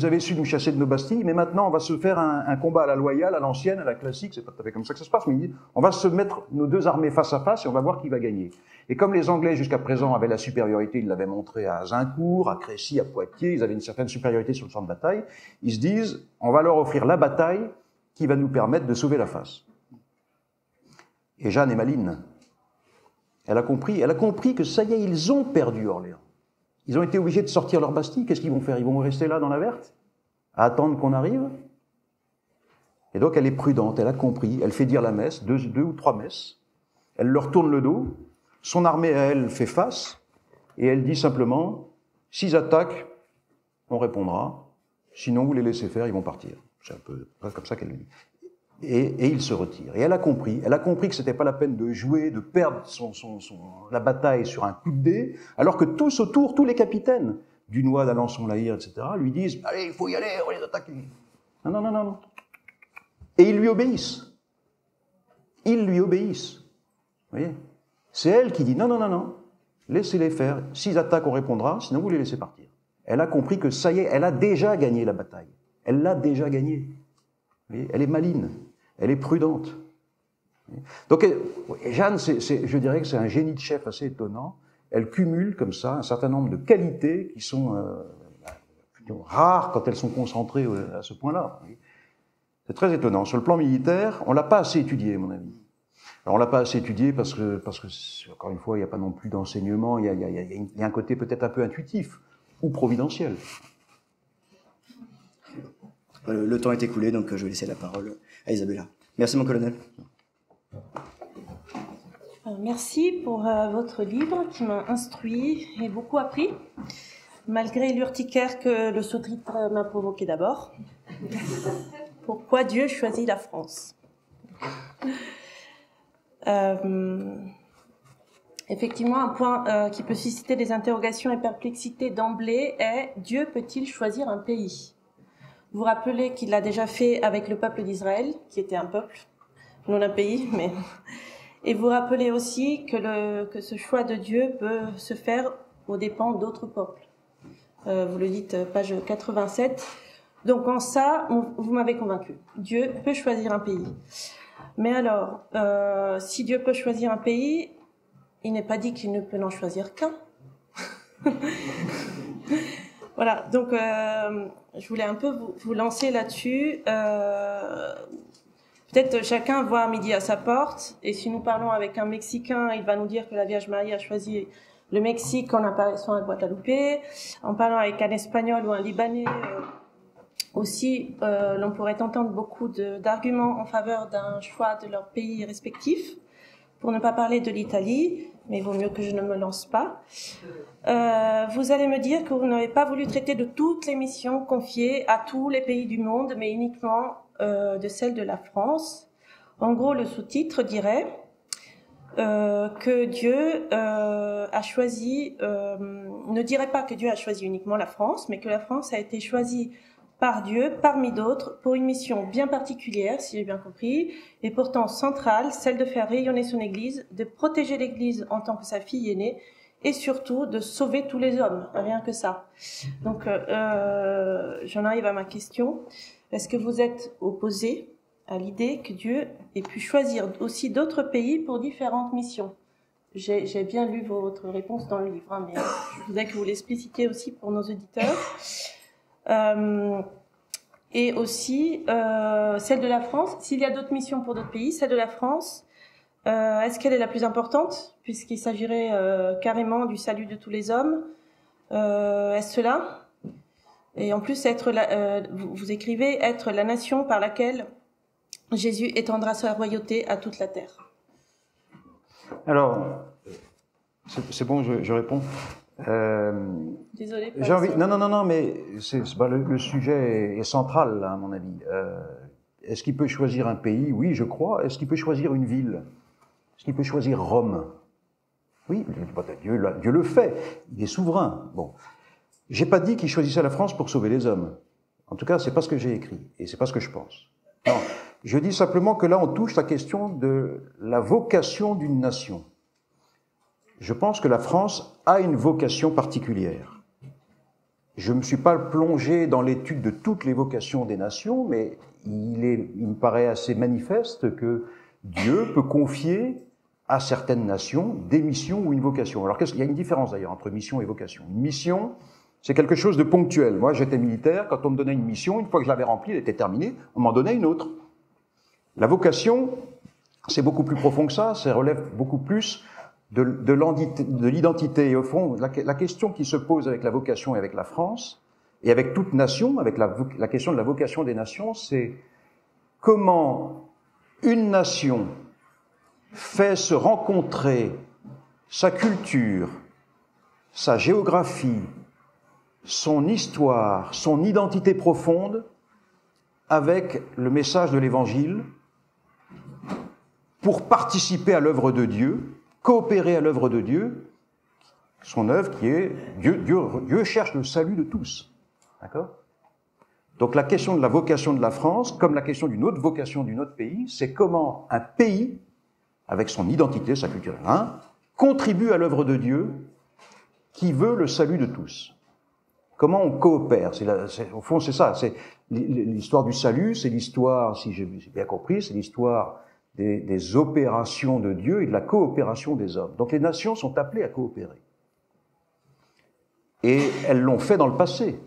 [SPEAKER 2] avez su nous chasser de nos bastilles, mais maintenant on va se faire un combat à la loyale, à l'ancienne, à la classique, c'est pas tout à fait comme ça que ça se passe, mais ils disent, on va se mettre nos deux armées face à face et on va voir qui va gagner. Et comme les Anglais jusqu'à présent avaient la supériorité, ils l'avaient montré à Zincourt, à Crécy, à Poitiers, ils avaient une certaine supériorité sur le champ de bataille, ils se disent, on va leur offrir la bataille qui va nous permettre de sauver la face. Et Jeanne est maline. Elle a compris que ça y est, ils ont perdu Orléans. Ils ont été obligés de sortir leur bastille. Qu'est-ce qu'ils vont faire? Ils vont rester là dans la verte, à attendre qu'on arrive? Et donc elle est prudente, elle a compris, elle fait dire la messe, deux ou trois messes, elle leur tourne le dos, son armée à elle fait face, et elle dit simplement, s'ils attaquent, on répondra, sinon vous les laissez faire, ils vont partir. C'est un peu comme ça qu'elle le dit. Et il se retire. Et elle a compris que c'était pas la peine de jouer, de perdre la bataille sur un coup de dé, alors que tous autour, tous les capitaines, Dunois, d'Alençon, Lahire, etc., lui disent, allez, il faut y aller, on va les attaquer. Non. Et ils lui obéissent. Ils lui obéissent. Vous voyez? C'est elle qui dit, non, laissez-les faire. S'ils attaquent, on répondra, sinon vous les laissez partir. Elle a compris que ça y est, elle a déjà gagné la bataille. Elle l'a déjà gagnée. Vous voyez? Elle est maline. Elle est prudente. Donc, Jeanne, je dirais que c'est un génie de chef assez étonnant. Elle cumule comme ça un certain nombre de qualités qui sont rares quand elles sont concentrées à ce point-là. C'est très étonnant. Sur le plan militaire, on l'a pas assez étudié, à mon avis. Alors, on l'a pas assez étudié parce que encore une fois, il n'y a pas non plus d'enseignement. Il y a un côté peut-être un peu intuitif ou providentiel.
[SPEAKER 3] Le temps est écoulé, donc je vais laisser la parole à Isabella. Merci, mon colonel.
[SPEAKER 4] Merci pour votre livre qui m'a instruit et beaucoup appris. malgré l'urticaire que le sous-titre m'a provoqué d'abord. Pourquoi Dieu choisit la France? Effectivement, un point qui peut susciter des interrogations et perplexités d'emblée est « Dieu peut-il choisir un pays ?» Vous vous rappelez qu'il l'a déjà fait avec le peuple d'Israël, qui était un peuple, non un pays, mais... Et vous rappelez aussi que ce choix de Dieu peut se faire aux dépens d'autres peuples. Vous le dites, page 87. Donc en ça, vous m'avez convaincu. Dieu peut choisir un pays. Mais alors, si Dieu peut choisir un pays, il n'est pas dit qu'il ne peut en choisir qu'un. Voilà, donc je voulais un peu vous lancer là-dessus. Peut-être chacun voit midi à sa porte, et si nous parlons avec un Mexicain, il va nous dire que la Vierge Marie a choisi le Mexique en apparaissant à Guadeloupe. En parlant avec un Espagnol ou un Libanais, aussi, l'on pourrait entendre beaucoup d'arguments en faveur d'un choix de leur pays respectif. Pour ne pas parler de l'Italie, mais il vaut mieux que je ne me lance pas. Vous allez me dire que vous n'avez pas voulu traiter de toutes les missions confiées à tous les pays du monde, mais uniquement de celle de la France. En gros, le sous-titre dirait que Dieu a choisi, ne dirait pas que Dieu a choisi uniquement la France, mais que la France a été choisie par Dieu, parmi d'autres, pour une mission bien particulière, si j'ai bien compris, et pourtant centrale, celle de faire rayonner son Église, de protéger l'Église en tant que sa fille aînée, et surtout de sauver tous les hommes, rien que ça. Donc, j'en arrive à ma question. Est-ce que vous êtes opposé à l'idée que Dieu ait pu choisir aussi d'autres pays pour différentes missions? J'ai bien lu votre réponse dans le livre, hein, mais je voudrais que vous l'explicitiez aussi pour nos auditeurs. Et aussi celle de la France, s'il y a d'autres missions pour d'autres pays, celle de la France, est-ce qu'elle est la plus importante, puisqu'il s'agirait carrément du salut de tous les hommes? Est-ce cela? Et en plus, vous écrivez être la nation par laquelle Jésus étendra sa royauté à toute la terre.
[SPEAKER 2] Alors, c'est bon, je réponds.
[SPEAKER 4] Désolée.
[SPEAKER 2] Non, mais le sujet est central, là, à mon avis. Est-ce qu'il peut choisir un pays? Oui, je crois. Est-ce qu'il peut choisir une ville? Est-ce qu'il peut choisir Rome? Oui, Dieu le fait. Il est souverain. Bon, j'ai pas dit qu'il choisissait la France pour sauver les hommes. En tout cas, c'est pas ce que j'ai écrit et c'est pas ce que je pense. Non, je dis simplement que là, on touche la question de la vocation d'une nation. Je pense que la France a une vocation particulière. Je ne me suis pas plongé dans l'étude de toutes les vocations des nations, mais il me paraît assez manifeste que Dieu peut confier à certaines nations des missions ou une vocation. Alors, il y a une différence d'ailleurs entre mission et vocation. Une mission, c'est quelque chose de ponctuel. Moi, j'étais militaire, quand on me donnait une mission, une fois que je l'avais remplie, elle était terminée, on m'en donnait une autre. La vocation, c'est beaucoup plus profond que ça relève beaucoup plus de l'identité. Et au fond, la question qui se pose avec la vocation et avec la France, et avec toute nation, avec la question de la vocation des nations, c'est comment une nation fait se rencontrer sa culture, sa géographie, son histoire, son identité profonde avec le message de l'Évangile pour participer à l'œuvre de Dieu, coopérer à l'œuvre de Dieu, son œuvre qui est Dieu cherche le salut de tous. D'accord? Donc la question de la vocation de la France, comme la question d'une autre vocation d'un autre pays, c'est comment un pays, avec son identité, sa culture, contribue à l'œuvre de Dieu qui veut le salut de tous. Comment on coopère? Au fond, c'est ça. C'est l'histoire du salut, c'est l'histoire, si j'ai bien compris, c'est l'histoire des opérations de Dieu et de la coopération des hommes. Donc les nations sont appelées à coopérer. Et elles l'ont fait dans le passé.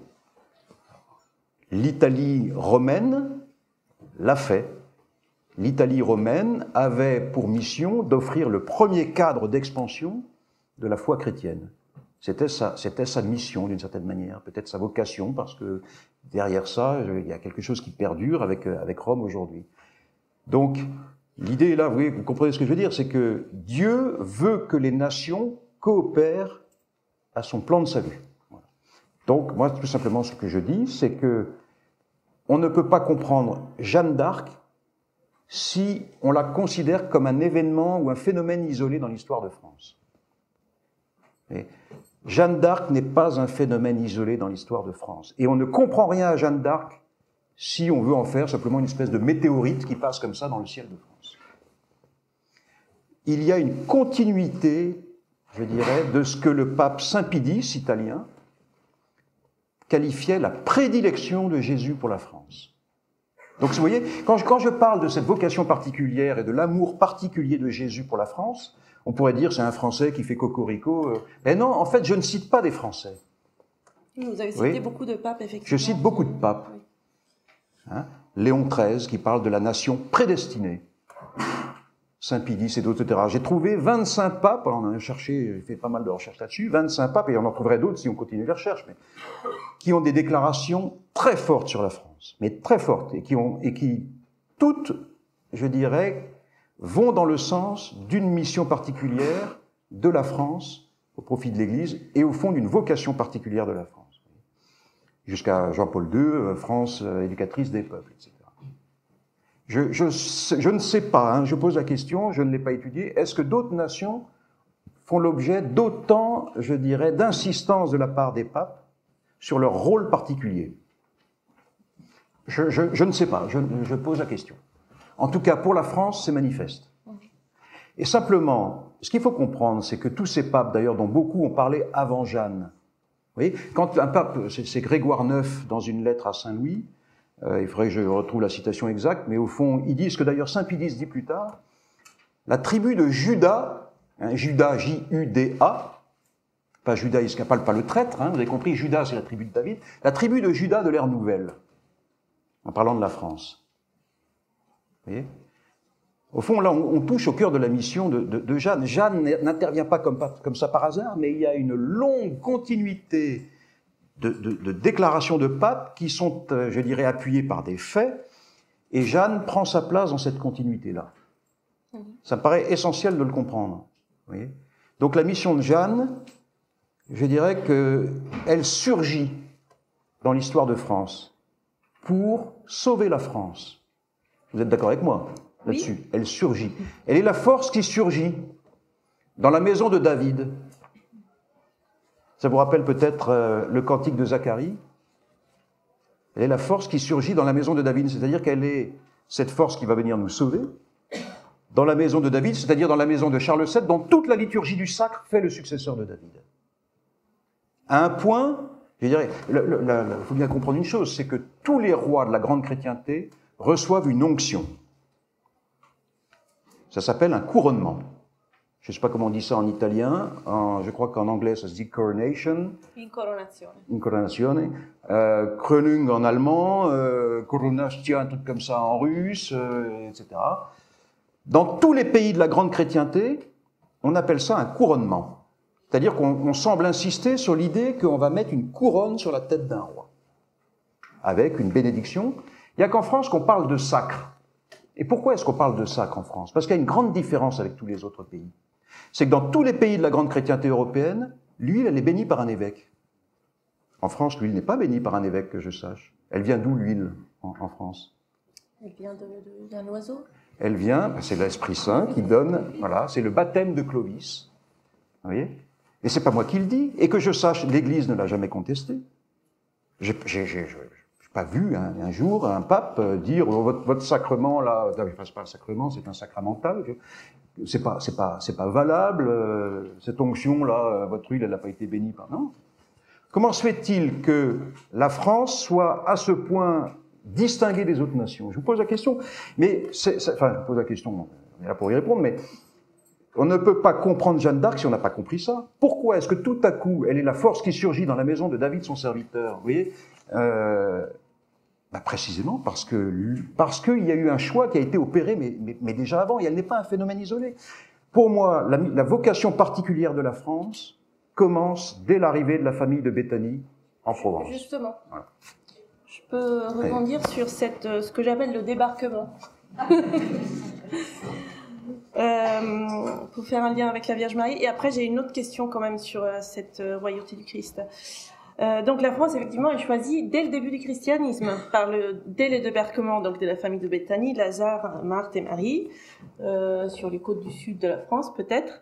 [SPEAKER 2] L'Italie romaine l'a fait. L'Italie romaine avait pour mission d'offrir le premier cadre d'expansion de la foi chrétienne. C'était sa mission d'une certaine manière, peut-être sa vocation, parce que derrière ça, il y a quelque chose qui perdure avec Rome aujourd'hui. Donc, l'idée est là, vous comprenez ce que je veux dire, c'est que Dieu veut que les nations coopèrent à son plan de salut. Voilà. Donc, moi, tout simplement, ce que je dis, c'est que on ne peut pas comprendre Jeanne d'Arc si on la considère comme un événement ou un phénomène isolé dans l'histoire de France. Et Jeanne d'Arc n'est pas un phénomène isolé dans l'histoire de France. Et on ne comprend rien à Jeanne d'Arc si on veut en faire simplement une espèce de météorite qui passe comme ça dans le ciel de France. Il y a une continuité, je dirais, de ce que le pape Saint-Pidis, italien, qualifiait la prédilection de Jésus pour la France. Donc, vous voyez, quand je parle de cette vocation particulière et de l'amour particulier de Jésus pour la France, on pourrait dire c'est un Français qui fait cocorico. Mais non, en fait, je ne cite pas des Français.
[SPEAKER 4] Vous avez cité beaucoup de papes, effectivement.
[SPEAKER 2] Je cite beaucoup de papes.
[SPEAKER 4] Oui.
[SPEAKER 2] Hein, Léon XIII qui parle de la nation prédestinée. Saint-Pidis et d'autres, etc. J'ai trouvé 25 papes, alors on en a cherché, j'ai fait pas mal de recherches là-dessus, 25 papes, et on en trouverait d'autres si on continue les recherches, mais qui ont des déclarations très fortes sur la France, mais très fortes, et qui toutes, je dirais, vont dans le sens d'une mission particulière de la France au profit de l'Église, et au fond d'une vocation particulière de la France. Jusqu'à Jean-Paul II, France éducatrice des peuples, etc. Je ne sais pas, hein, je pose la question, je ne l'ai pas étudié, est-ce que d'autres nations font l'objet d'autant, je dirais, d'insistance de la part des papes sur leur rôle particulier? Je ne sais pas, je pose la question. En tout cas, pour la France, c'est manifeste. Et simplement, ce qu'il faut comprendre, c'est que tous ces papes, d'ailleurs, dont beaucoup ont parlé avant Jeanne, vous voyez, quand un pape, c'est Grégoire IX, dans une lettre à Saint-Louis, il faudrait que je retrouve la citation exacte, mais au fond, ils disent que d'ailleurs Saint-Pidis dit plus tard, la tribu de Judas, hein, Judas, J-U-D-A, pas Judas Iscapal, pas le traître, hein, vous avez compris, Judas c'est la tribu de David, la tribu de Judas de l'ère nouvelle, en parlant de la France. Vous voyez ? Au fond, là, on touche au cœur de la mission de Jeanne. Jeanne n'intervient pas comme ça par hasard, mais il y a une longue continuité de déclarations de papes qui sont, je dirais, appuyées par des faits, et Jeanne prend sa place dans cette continuité-là. Ça me paraît essentiel de le comprendre. Vous voyez ? Donc la mission de Jeanne, je dirais qu'elle surgit dans l'histoire de France pour sauver la France. Vous êtes d'accord avec moi là-dessus ? Oui. Elle surgit. Elle est la force qui surgit dans la maison de David. Ça vous rappelle peut-être le cantique de Zacharie. Elle est la force qui surgit dans la maison de David, c'est-à-dire qu'elle est cette force qui va venir nous sauver dans la maison de David, c'est-à-dire dans la maison de Charles VII, dont toute la liturgie du sacre fait le successeur de David. À un point, je dirais, il faut bien comprendre une chose, c'est que tous les rois de la grande chrétienté reçoivent une onction. Ça s'appelle un couronnement. Je ne sais pas comment on dit ça en italien, je crois qu'en anglais ça se dit coronation. Incoronazione. Krönung en allemand, Koronastia, un truc comme ça en russe, etc. Dans tous les pays de la grande chrétienté, on appelle ça un couronnement. C'est-à-dire qu'on semble insister sur l'idée qu'on va mettre une couronne sur la tête d'un roi, avec une bénédiction. Il n'y a qu'en France qu'on parle de sacre. Et pourquoi est-ce qu'on parle de sacre en France ? Parce qu'il y a une grande différence avec tous les autres pays. C'est que dans tous les pays de la grande chrétienté européenne, l'huile, elle est bénie par un évêque. En France, l'huile n'est pas bénie par un évêque, que je sache. Elle vient d'où, l'huile, en France ?
[SPEAKER 4] Elle vient d'un oiseau ?
[SPEAKER 2] Elle vient, c'est l'Esprit Saint qui donne, voilà, c'est le baptême de Clovis. Vous voyez ? Et c'est pas moi qui le dis. Et que je sache, l'Église ne l'a jamais contesté. J'ai pas vu un jour un pape dire votre sacrement là, c'est pas un sacrement, c'est un sacramental. C'est pas valable. Cette onction là, votre huile, elle n'a pas été bénie par non. Comment se fait-il que la France soit à ce point distinguée des autres nations ? Je vous pose la question, mais je pose la question, on est là pour y répondre, mais on ne peut pas comprendre Jeanne d'Arc si on n'a pas compris ça. Pourquoi est-ce que tout à coup, elle est la force qui surgit dans la maison de David, son serviteur ? Vous voyez, précisément parce qu'il y a eu un choix qui a été opéré, mais déjà avant, et elle n'est pas un phénomène isolé. Pour moi, la vocation particulière de la France commence dès l'arrivée de la famille de Béthanie en Provence.
[SPEAKER 4] Justement. Voilà. Je peux rebondir sur ce que j'appelle le débarquement. Pour faire un lien avec la Vierge Marie. Et après, j'ai une autre question quand même sur cette royauté du Christ. Donc la France, effectivement, est choisie dès le début du christianisme, dès les débarquements donc, de la famille de Béthanie, Lazare, Marthe et Marie, sur les côtes du sud de la France peut-être.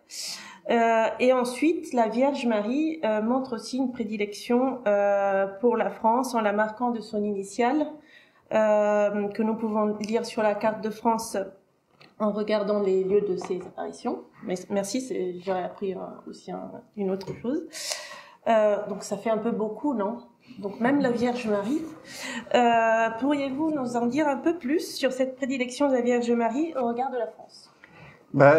[SPEAKER 4] Et ensuite, la Vierge Marie montre aussi une prédilection pour la France en la marquant de son initiale, que nous pouvons lire sur la carte de France en regardant les lieux de ses apparitions. Mais, merci, j'aurais appris aussi une autre chose. Donc ça fait un peu beaucoup, non? Donc même la Vierge Marie. Pourriez-vous nous en dire un peu plus sur cette prédilection de la Vierge Marie au regard de la France?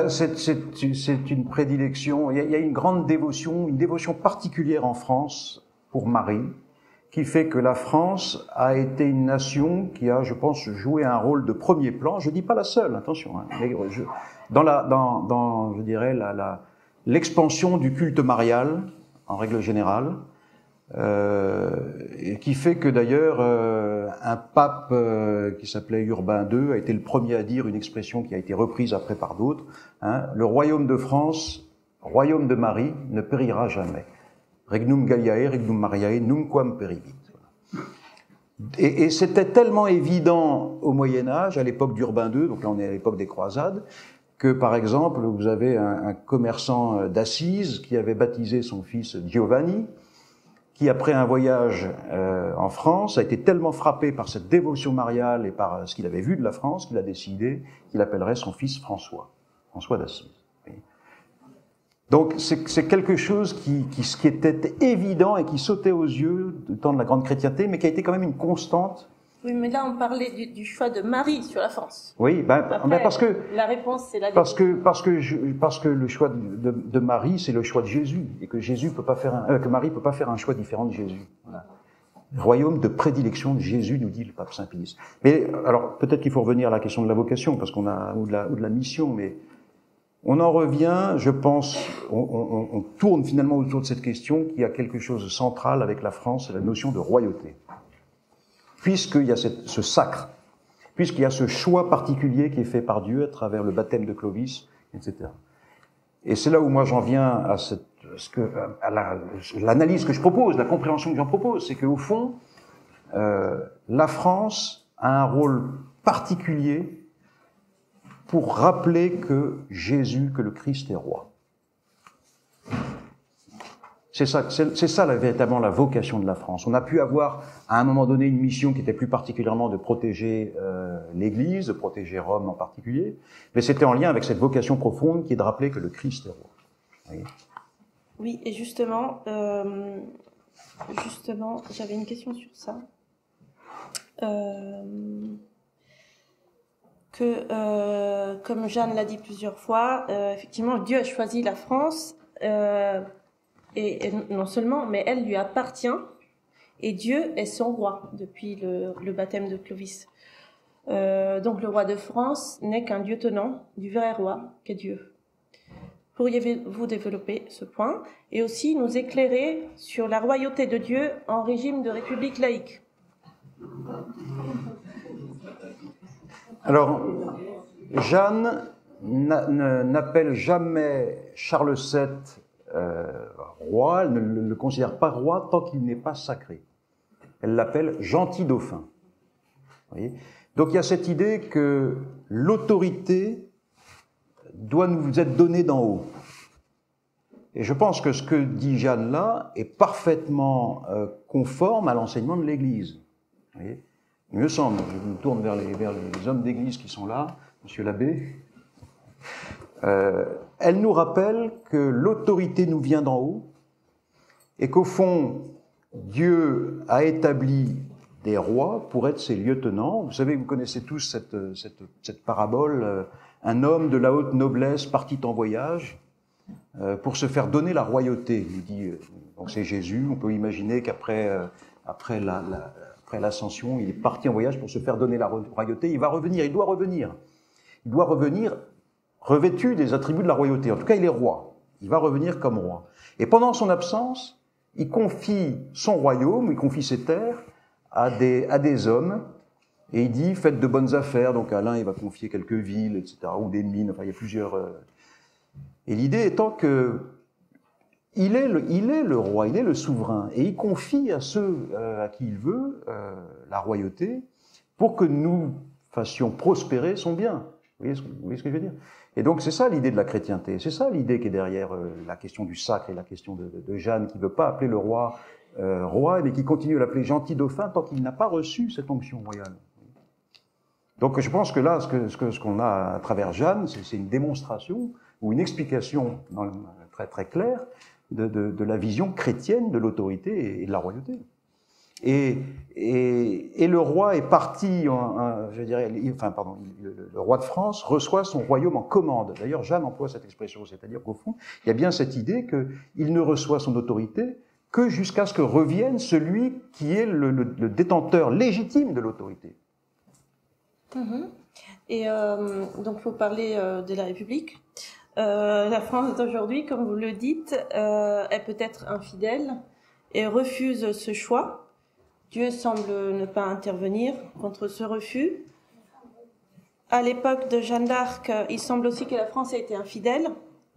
[SPEAKER 2] C'est une prédilection. Il y a une grande dévotion, une dévotion particulière en France pour Marie, qui fait que la France a été une nation qui a, je pense, joué un rôle de premier plan. Je dis pas la seule, attention. Hein, mais je dirais l'expansion du culte marial en règle générale, et qui fait que d'ailleurs un pape qui s'appelait Urbain II a été le premier à dire une expression qui a été reprise après par d'autres, hein, le royaume de France, royaume de Marie, ne périra jamais. Regnum Galliae, Regnum Mariae, numquam peribit. Et c'était tellement évident au Moyen-Âge, à l'époque d'Urbain II, donc là on est à l'époque des croisades, que par exemple vous avez un commerçant d'Assise qui avait baptisé son fils Giovanni, qui après un voyage en France a été tellement frappé par cette dévotion mariale et par ce qu'il avait vu de la France qu'il a décidé qu'il appellerait son fils François d'Assise. Donc c'est quelque chose qui était évident et qui sautait aux yeux du temps de la grande chrétienté, mais qui a été quand même une constante.
[SPEAKER 4] Oui, mais là on parlait du choix de Marie sur la France.
[SPEAKER 2] Oui,
[SPEAKER 4] Après,
[SPEAKER 2] parce que
[SPEAKER 4] la réponse c'est la
[SPEAKER 2] parce que le choix de Marie c'est le choix de Jésus et que Jésus peut pas faire que Marie peut pas faire un choix différent de Jésus. Voilà. Royaume de prédilection de Jésus, nous dit le pape Saint Pie. Mais alors peut-être qu'il faut revenir à la question de la vocation parce qu'on a ou de la mission, mais on en revient, je pense, on tourne finalement autour de cette question qui a quelque chose de central avec la France, c'est la notion de royauté. Puisqu'il y a ce sacre, puisqu'il y a ce choix particulier qui est fait par Dieu à travers le baptême de Clovis, etc. Et c'est là où moi j'en viens à l'analyse que je propose, la compréhension que j'en propose, c'est qu'au fond, la France a un rôle particulier pour rappeler que Jésus, que le Christ est roi. C'est ça véritablement la vocation de la France. On a pu avoir à un moment donné une mission qui était plus particulièrement de protéger l'Église, de protéger Rome en particulier, mais c'était en lien avec cette vocation profonde qui est de rappeler que le Christ est roi. Vous voyez ?
[SPEAKER 4] Oui, et justement, j'avais une question sur ça. Comme Jeanne l'a dit plusieurs fois, effectivement, Dieu a choisi la France, et non seulement, mais elle lui appartient, et Dieu est son roi depuis le baptême de Clovis. Donc le roi de France n'est qu'un lieutenant du vrai roi qu'est Dieu. Pourriez-vous développer ce point et aussi nous éclairer sur la royauté de Dieu en régime de république laïque?
[SPEAKER 2] Alors, Jeanne n'appelle jamais Charles VII roi, elle ne le considère pas roi tant qu'il n'est pas sacré. Elle l'appelle gentil dauphin. Vous voyez ? Donc il y a cette idée que l'autorité doit nous être donnée d'en haut. Et je pense que ce que dit Jeanne là est parfaitement conforme à l'enseignement de l'Église. Vous voyez ? Il me semble, je me tourne vers les hommes d'Église qui sont là, Monsieur l'abbé. Elle nous rappelle que l'autorité nous vient d'en haut et qu'au fond, Dieu a établi des rois pour être ses lieutenants. Vous savez, vous connaissez tous cette parabole, un homme de la haute noblesse partit en voyage pour se faire donner la royauté. Il dit, donc c'est Jésus, on peut imaginer qu'après l'ascension, il est parti en voyage pour se faire donner la royauté, il doit revenir revêtu des attributs de la royauté. En tout cas, il est roi. Il va revenir comme roi. Et pendant son absence, il confie son royaume, il confie ses terres à des hommes, et il dit, faites de bonnes affaires. Donc à l'un, il va confier quelques villes, etc., ou des mines, enfin, il y a plusieurs... Et l'idée étant que il est le roi, il est le souverain, et il confie à ceux à qui il veut la royauté pour que nous fassions prospérer son bien. Vous voyez ce que je veux dire? Et donc c'est ça l'idée de la chrétienté, c'est ça l'idée qui est derrière la question du sacre et la question de Jeanne, qui ne veut pas appeler le roi roi, mais qui continue à l'appeler gentil dauphin tant qu'il n'a pas reçu cette onction royale. Donc je pense que là, ce qu'on a à travers Jeanne, c'est une démonstration ou une explication très très claire de la vision chrétienne de l'autorité et de la royauté. Et le roi est parti, je dirais, le roi de France reçoit son royaume en commande. D'ailleurs, Jeanne emploie cette expression, c'est-à-dire qu'au fond, il y a bien cette idée qu'il ne reçoit son autorité que jusqu'à ce que revienne celui qui est le détenteur légitime de l'autorité.
[SPEAKER 4] Et donc, il faut parler de la République. La France d'aujourd'hui, comme vous le dites, est peut-être infidèle et refuse ce choix. Dieu semble ne pas intervenir contre ce refus. À l'époque de Jeanne d'Arc, il semble aussi que la France a été infidèle,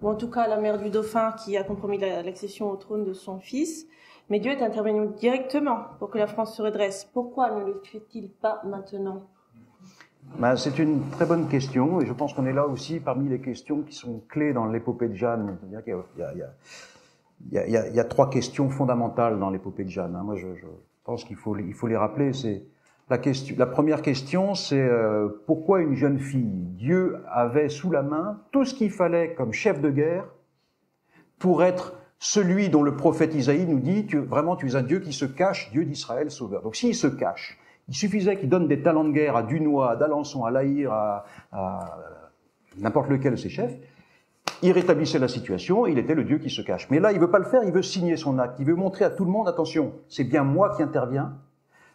[SPEAKER 4] ou en tout cas la mère du dauphin qui a compromis l'accession au trône de son fils. Mais Dieu est intervenu directement pour que la France se redresse. Pourquoi ne le fait-il pas maintenant ?
[SPEAKER 2] C'est une très bonne question, et je pense qu'on est là aussi parmi les questions qui sont clés dans l'épopée de Jeanne. C'est-à-dire qu'il y a trois questions fondamentales dans l'épopée de Jeanne. Moi, je pense qu'il faut les rappeler. C'est la première question, c'est pourquoi une jeune fille? Dieu avait sous la main tout ce qu'il fallait comme chef de guerre pour être celui dont le prophète Isaïe nous dit vraiment tu es un Dieu qui se cache, Dieu d'Israël sauveur. Donc s'il se cache, il suffisait qu'il donne des talents de guerre à Dunois, à d'Alençon, à Lahire, à n'importe lequel de ses chefs. Il rétablissait la situation, il était le Dieu qui se cache. Mais là, il ne veut pas le faire, il veut signer son acte. Il veut montrer à tout le monde, attention, c'est bien moi qui interviens.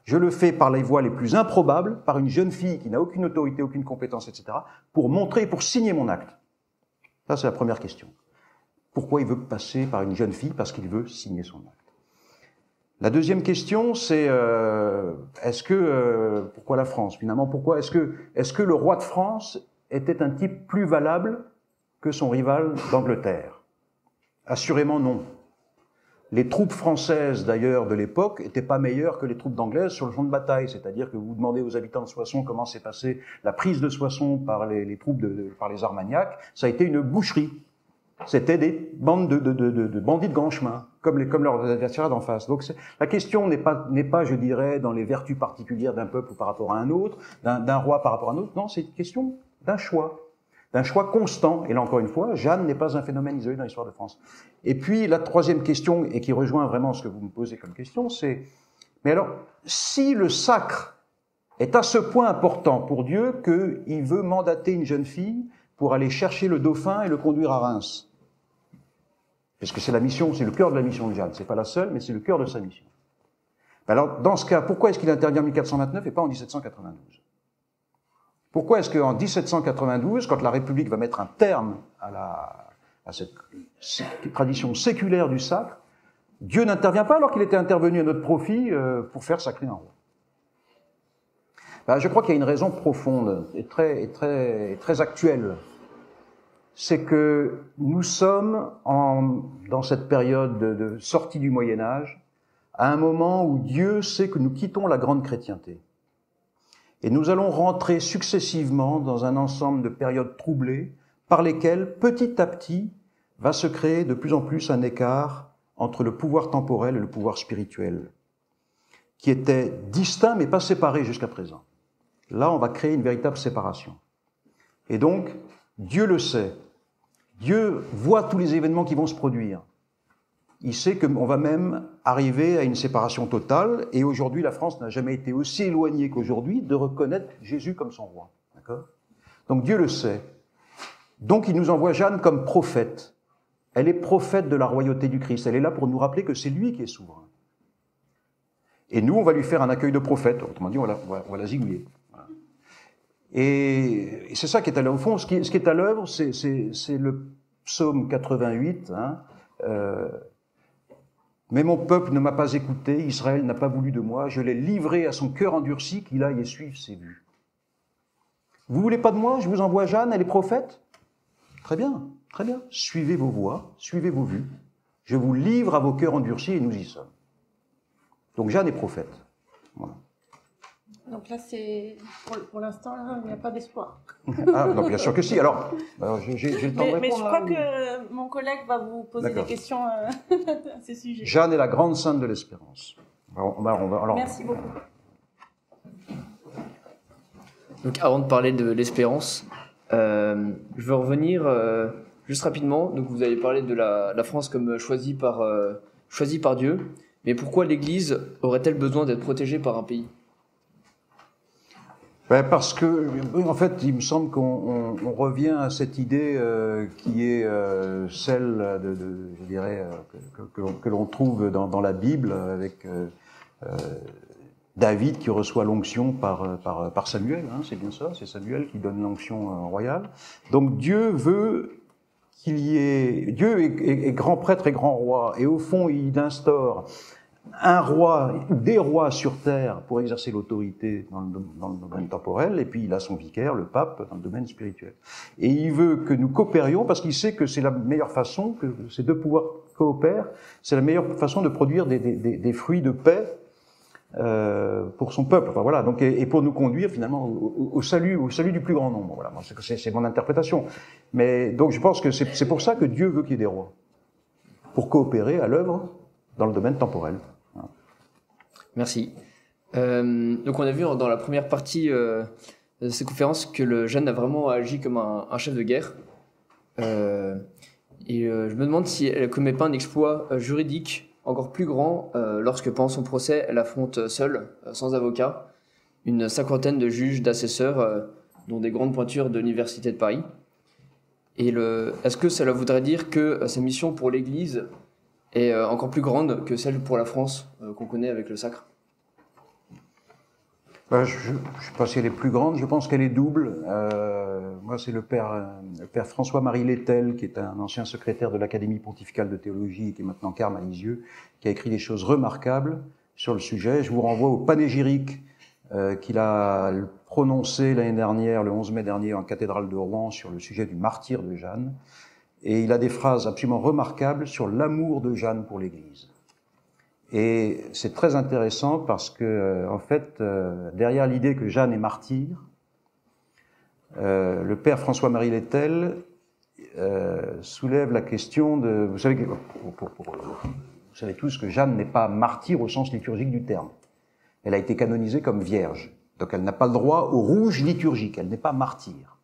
[SPEAKER 2] Je le fais par les voies les plus improbables, par une jeune fille qui n'a aucune autorité, aucune compétence, etc., pour montrer, pour signer mon acte. Ça, c'est la première question. Pourquoi il veut passer par une jeune fille? Parce qu'il veut signer son acte. La deuxième question, c'est pourquoi la France finalement? Pourquoi est-ce que le roi de France était un type plus valable que son rival d'Angleterre? Assurément non. Les troupes françaises d'ailleurs de l'époque n'étaient pas meilleures que les troupes d'anglaises sur le champ de bataille, c'est-à-dire que vous demandez aux habitants de Soissons comment s'est passée la prise de Soissons par les troupes par les Armagnacs, ça a été une boucherie. C'était des bandes de bandits de grand chemin, comme leurs adversaires d'en face. Donc la question n'est pas, je dirais, dans les vertus particulières d'un peuple par rapport à un autre, d'un roi par rapport à un autre. Non, c'est une question d'un choix constant. Et là encore une fois, Jeanne n'est pas un phénomène isolé dans l'histoire de France. Et puis la troisième question, et qui rejoint vraiment ce que vous me posez comme question, c'est mais alors si le sacre est à ce point important pour Dieu qu'il veut mandater une jeune fille pour aller chercher le dauphin et le conduire à Reims. Parce que c'est la mission, c'est le cœur de la mission de Jeanne. C'est pas la seule, mais c'est le cœur de sa mission. Alors, dans ce cas, pourquoi est-ce qu'il intervient en 1429 et pas en 1792? Pourquoi est-ce qu'en 1792, quand la République va mettre un terme à cette tradition séculaire du sacre, Dieu n'intervient pas alors qu'il était intervenu à notre profit pour faire sacrer un roi? Je crois qu'il y a une raison profonde et très actuelle. C'est que nous sommes dans cette période de sortie du Moyen-Âge, à un moment où Dieu sait que nous quittons la grande chrétienté. Et nous allons rentrer successivement dans un ensemble de périodes troublées par lesquelles, petit à petit, va se créer de plus en plus un écart entre le pouvoir temporel et le pouvoir spirituel, qui étaient distincts mais pas séparés jusqu'à présent. Là, on va créer une véritable séparation. Et donc, Dieu le sait. Dieu voit tous les événements qui vont se produire. Il sait qu'on va même arriver à une séparation totale, et aujourd'hui, la France n'a jamais été aussi éloignée qu'aujourd'hui de reconnaître Jésus comme son roi. D'accord ? Donc Dieu le sait. Donc il nous envoie Jeanne comme prophète. Elle est prophète de la royauté du Christ. Elle est là pour nous rappeler que c'est lui qui est souverain. Et nous, on va lui faire un accueil de prophète. Autrement dit, on va la zigouiller. Voilà. Et c'est ça qui est à l'œuvre. Au fond, ce qui est à l'œuvre, c'est le psaume 88. Mais mon peuple ne m'a pas écouté, Israël n'a pas voulu de moi, je l'ai livré à son cœur endurci, qu'il aille et suive ses vues. Vous voulez pas de moi? Je vous envoie Jeanne, elle est prophète? Très bien, très bien. Suivez vos voies, suivez vos vues. je vous livre à vos cœurs endurcis, et nous y sommes. Donc Jeanne est prophète. Voilà.
[SPEAKER 4] Donc là, c'est pour l'instant, là, il n'y a pas d'espoir.
[SPEAKER 2] Ah, non, bien sûr que si. Alors j'ai le temps de répondre.
[SPEAKER 4] Mais je
[SPEAKER 2] là,
[SPEAKER 4] crois
[SPEAKER 2] ou-
[SPEAKER 4] que mon collègue va vous poser des
[SPEAKER 2] D'accord.
[SPEAKER 4] questions à ce sujet.
[SPEAKER 2] Jeanne est la grande sainte de l'espérance. Alors,
[SPEAKER 4] Merci beaucoup.
[SPEAKER 5] Donc avant de parler de l'espérance, je veux revenir juste rapidement. Donc vous avez parlé de la France comme choisie par Dieu. Mais pourquoi l'Église aurait-elle besoin d'être protégée par un pays ?
[SPEAKER 2] Parce que, en fait, il me semble qu'on revient à cette idée qui est celle je dirais, que l'on trouve dans la Bible avec David qui reçoit l'onction par Samuel, hein, c'est bien ça, c'est Samuel qui donne l'onction royale. Donc Dieu veut qu'il y ait... Dieu est grand prêtre et grand roi, et au fond il instaure un roi, des rois sur terre pour exercer l'autorité dans le domaine temporel, et puis il a son vicaire, le pape, dans le domaine spirituel. Et il veut que nous coopérions parce qu'il sait que c'est la meilleure façon, que ces deux pouvoirs coopèrent, c'est la meilleure façon de produire des fruits de paix pour son peuple. Enfin, voilà. Donc, et pour nous conduire finalement au salut du plus grand nombre. Voilà. Moi, c'est mon interprétation. Mais donc je pense que c'est pour ça que Dieu veut qu'il y ait des rois, pour coopérer à l'œuvre dans le domaine temporel.
[SPEAKER 5] Merci. Donc on a vu dans la première partie de cette conférence que Jeanne a vraiment agi comme un chef de guerre. Je me demande si elle ne commet pas un exploit juridique encore plus grand lorsque pendant son procès elle affronte seule, sans avocat, une cinquantaine de juges, d'assesseurs, dont des grandes pointures de l'Université de Paris. Et est-ce que cela voudrait dire que sa mission pour l'Église est encore plus grande que celle pour la France qu'on connaît avec le sacre?
[SPEAKER 2] Je ne sais pas si elle est plus grande, je pense qu'elle est double. Moi, c'est le père François-Marie Lettel, qui est un ancien secrétaire de l'Académie pontificale de théologie et qui est maintenant carme à Lisieux, qui a écrit des choses remarquables sur le sujet. Je vous renvoie au panégyrique qu'il a prononcé l'année dernière, le 11 mai dernier, en cathédrale de Rouen, sur le sujet du martyre de Jeanne. Et il a des phrases absolument remarquables sur l'amour de Jeanne pour l'Église. Et c'est très intéressant parce que, en fait, derrière l'idée que Jeanne est martyre, le père François-Marie Lettel soulève la question de... Vous savez, vous savez tous que Jeanne n'est pas martyre au sens liturgique du terme. Elle a été canonisée comme vierge. Donc elle n'a pas le droit au rouge liturgique, elle n'est pas martyre.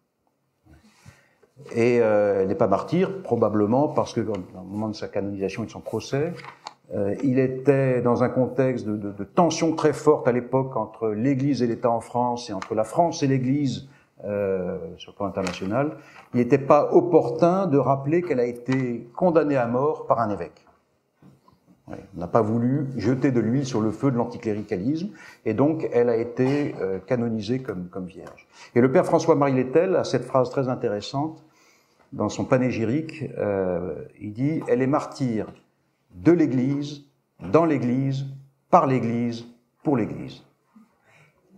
[SPEAKER 2] Et elle n'est pas martyre, probablement parce que, au moment de sa canonisation et de son procès, il était dans un contexte de tension très forte à l'époque entre l'Église et l'État en France et entre la France et l'Église sur le plan international. Il n'était pas opportun de rappeler qu'elle a été condamnée à mort par un évêque. On n'a pas voulu jeter de l'huile sur le feu de l'anticléricalisme, et donc elle a été canonisée comme vierge. Et le père François-Marie Lettel a cette phrase très intéressante dans son panégyrique. Il dit « Elle est martyre de l'Église, dans l'Église, par l'Église, pour l'Église. »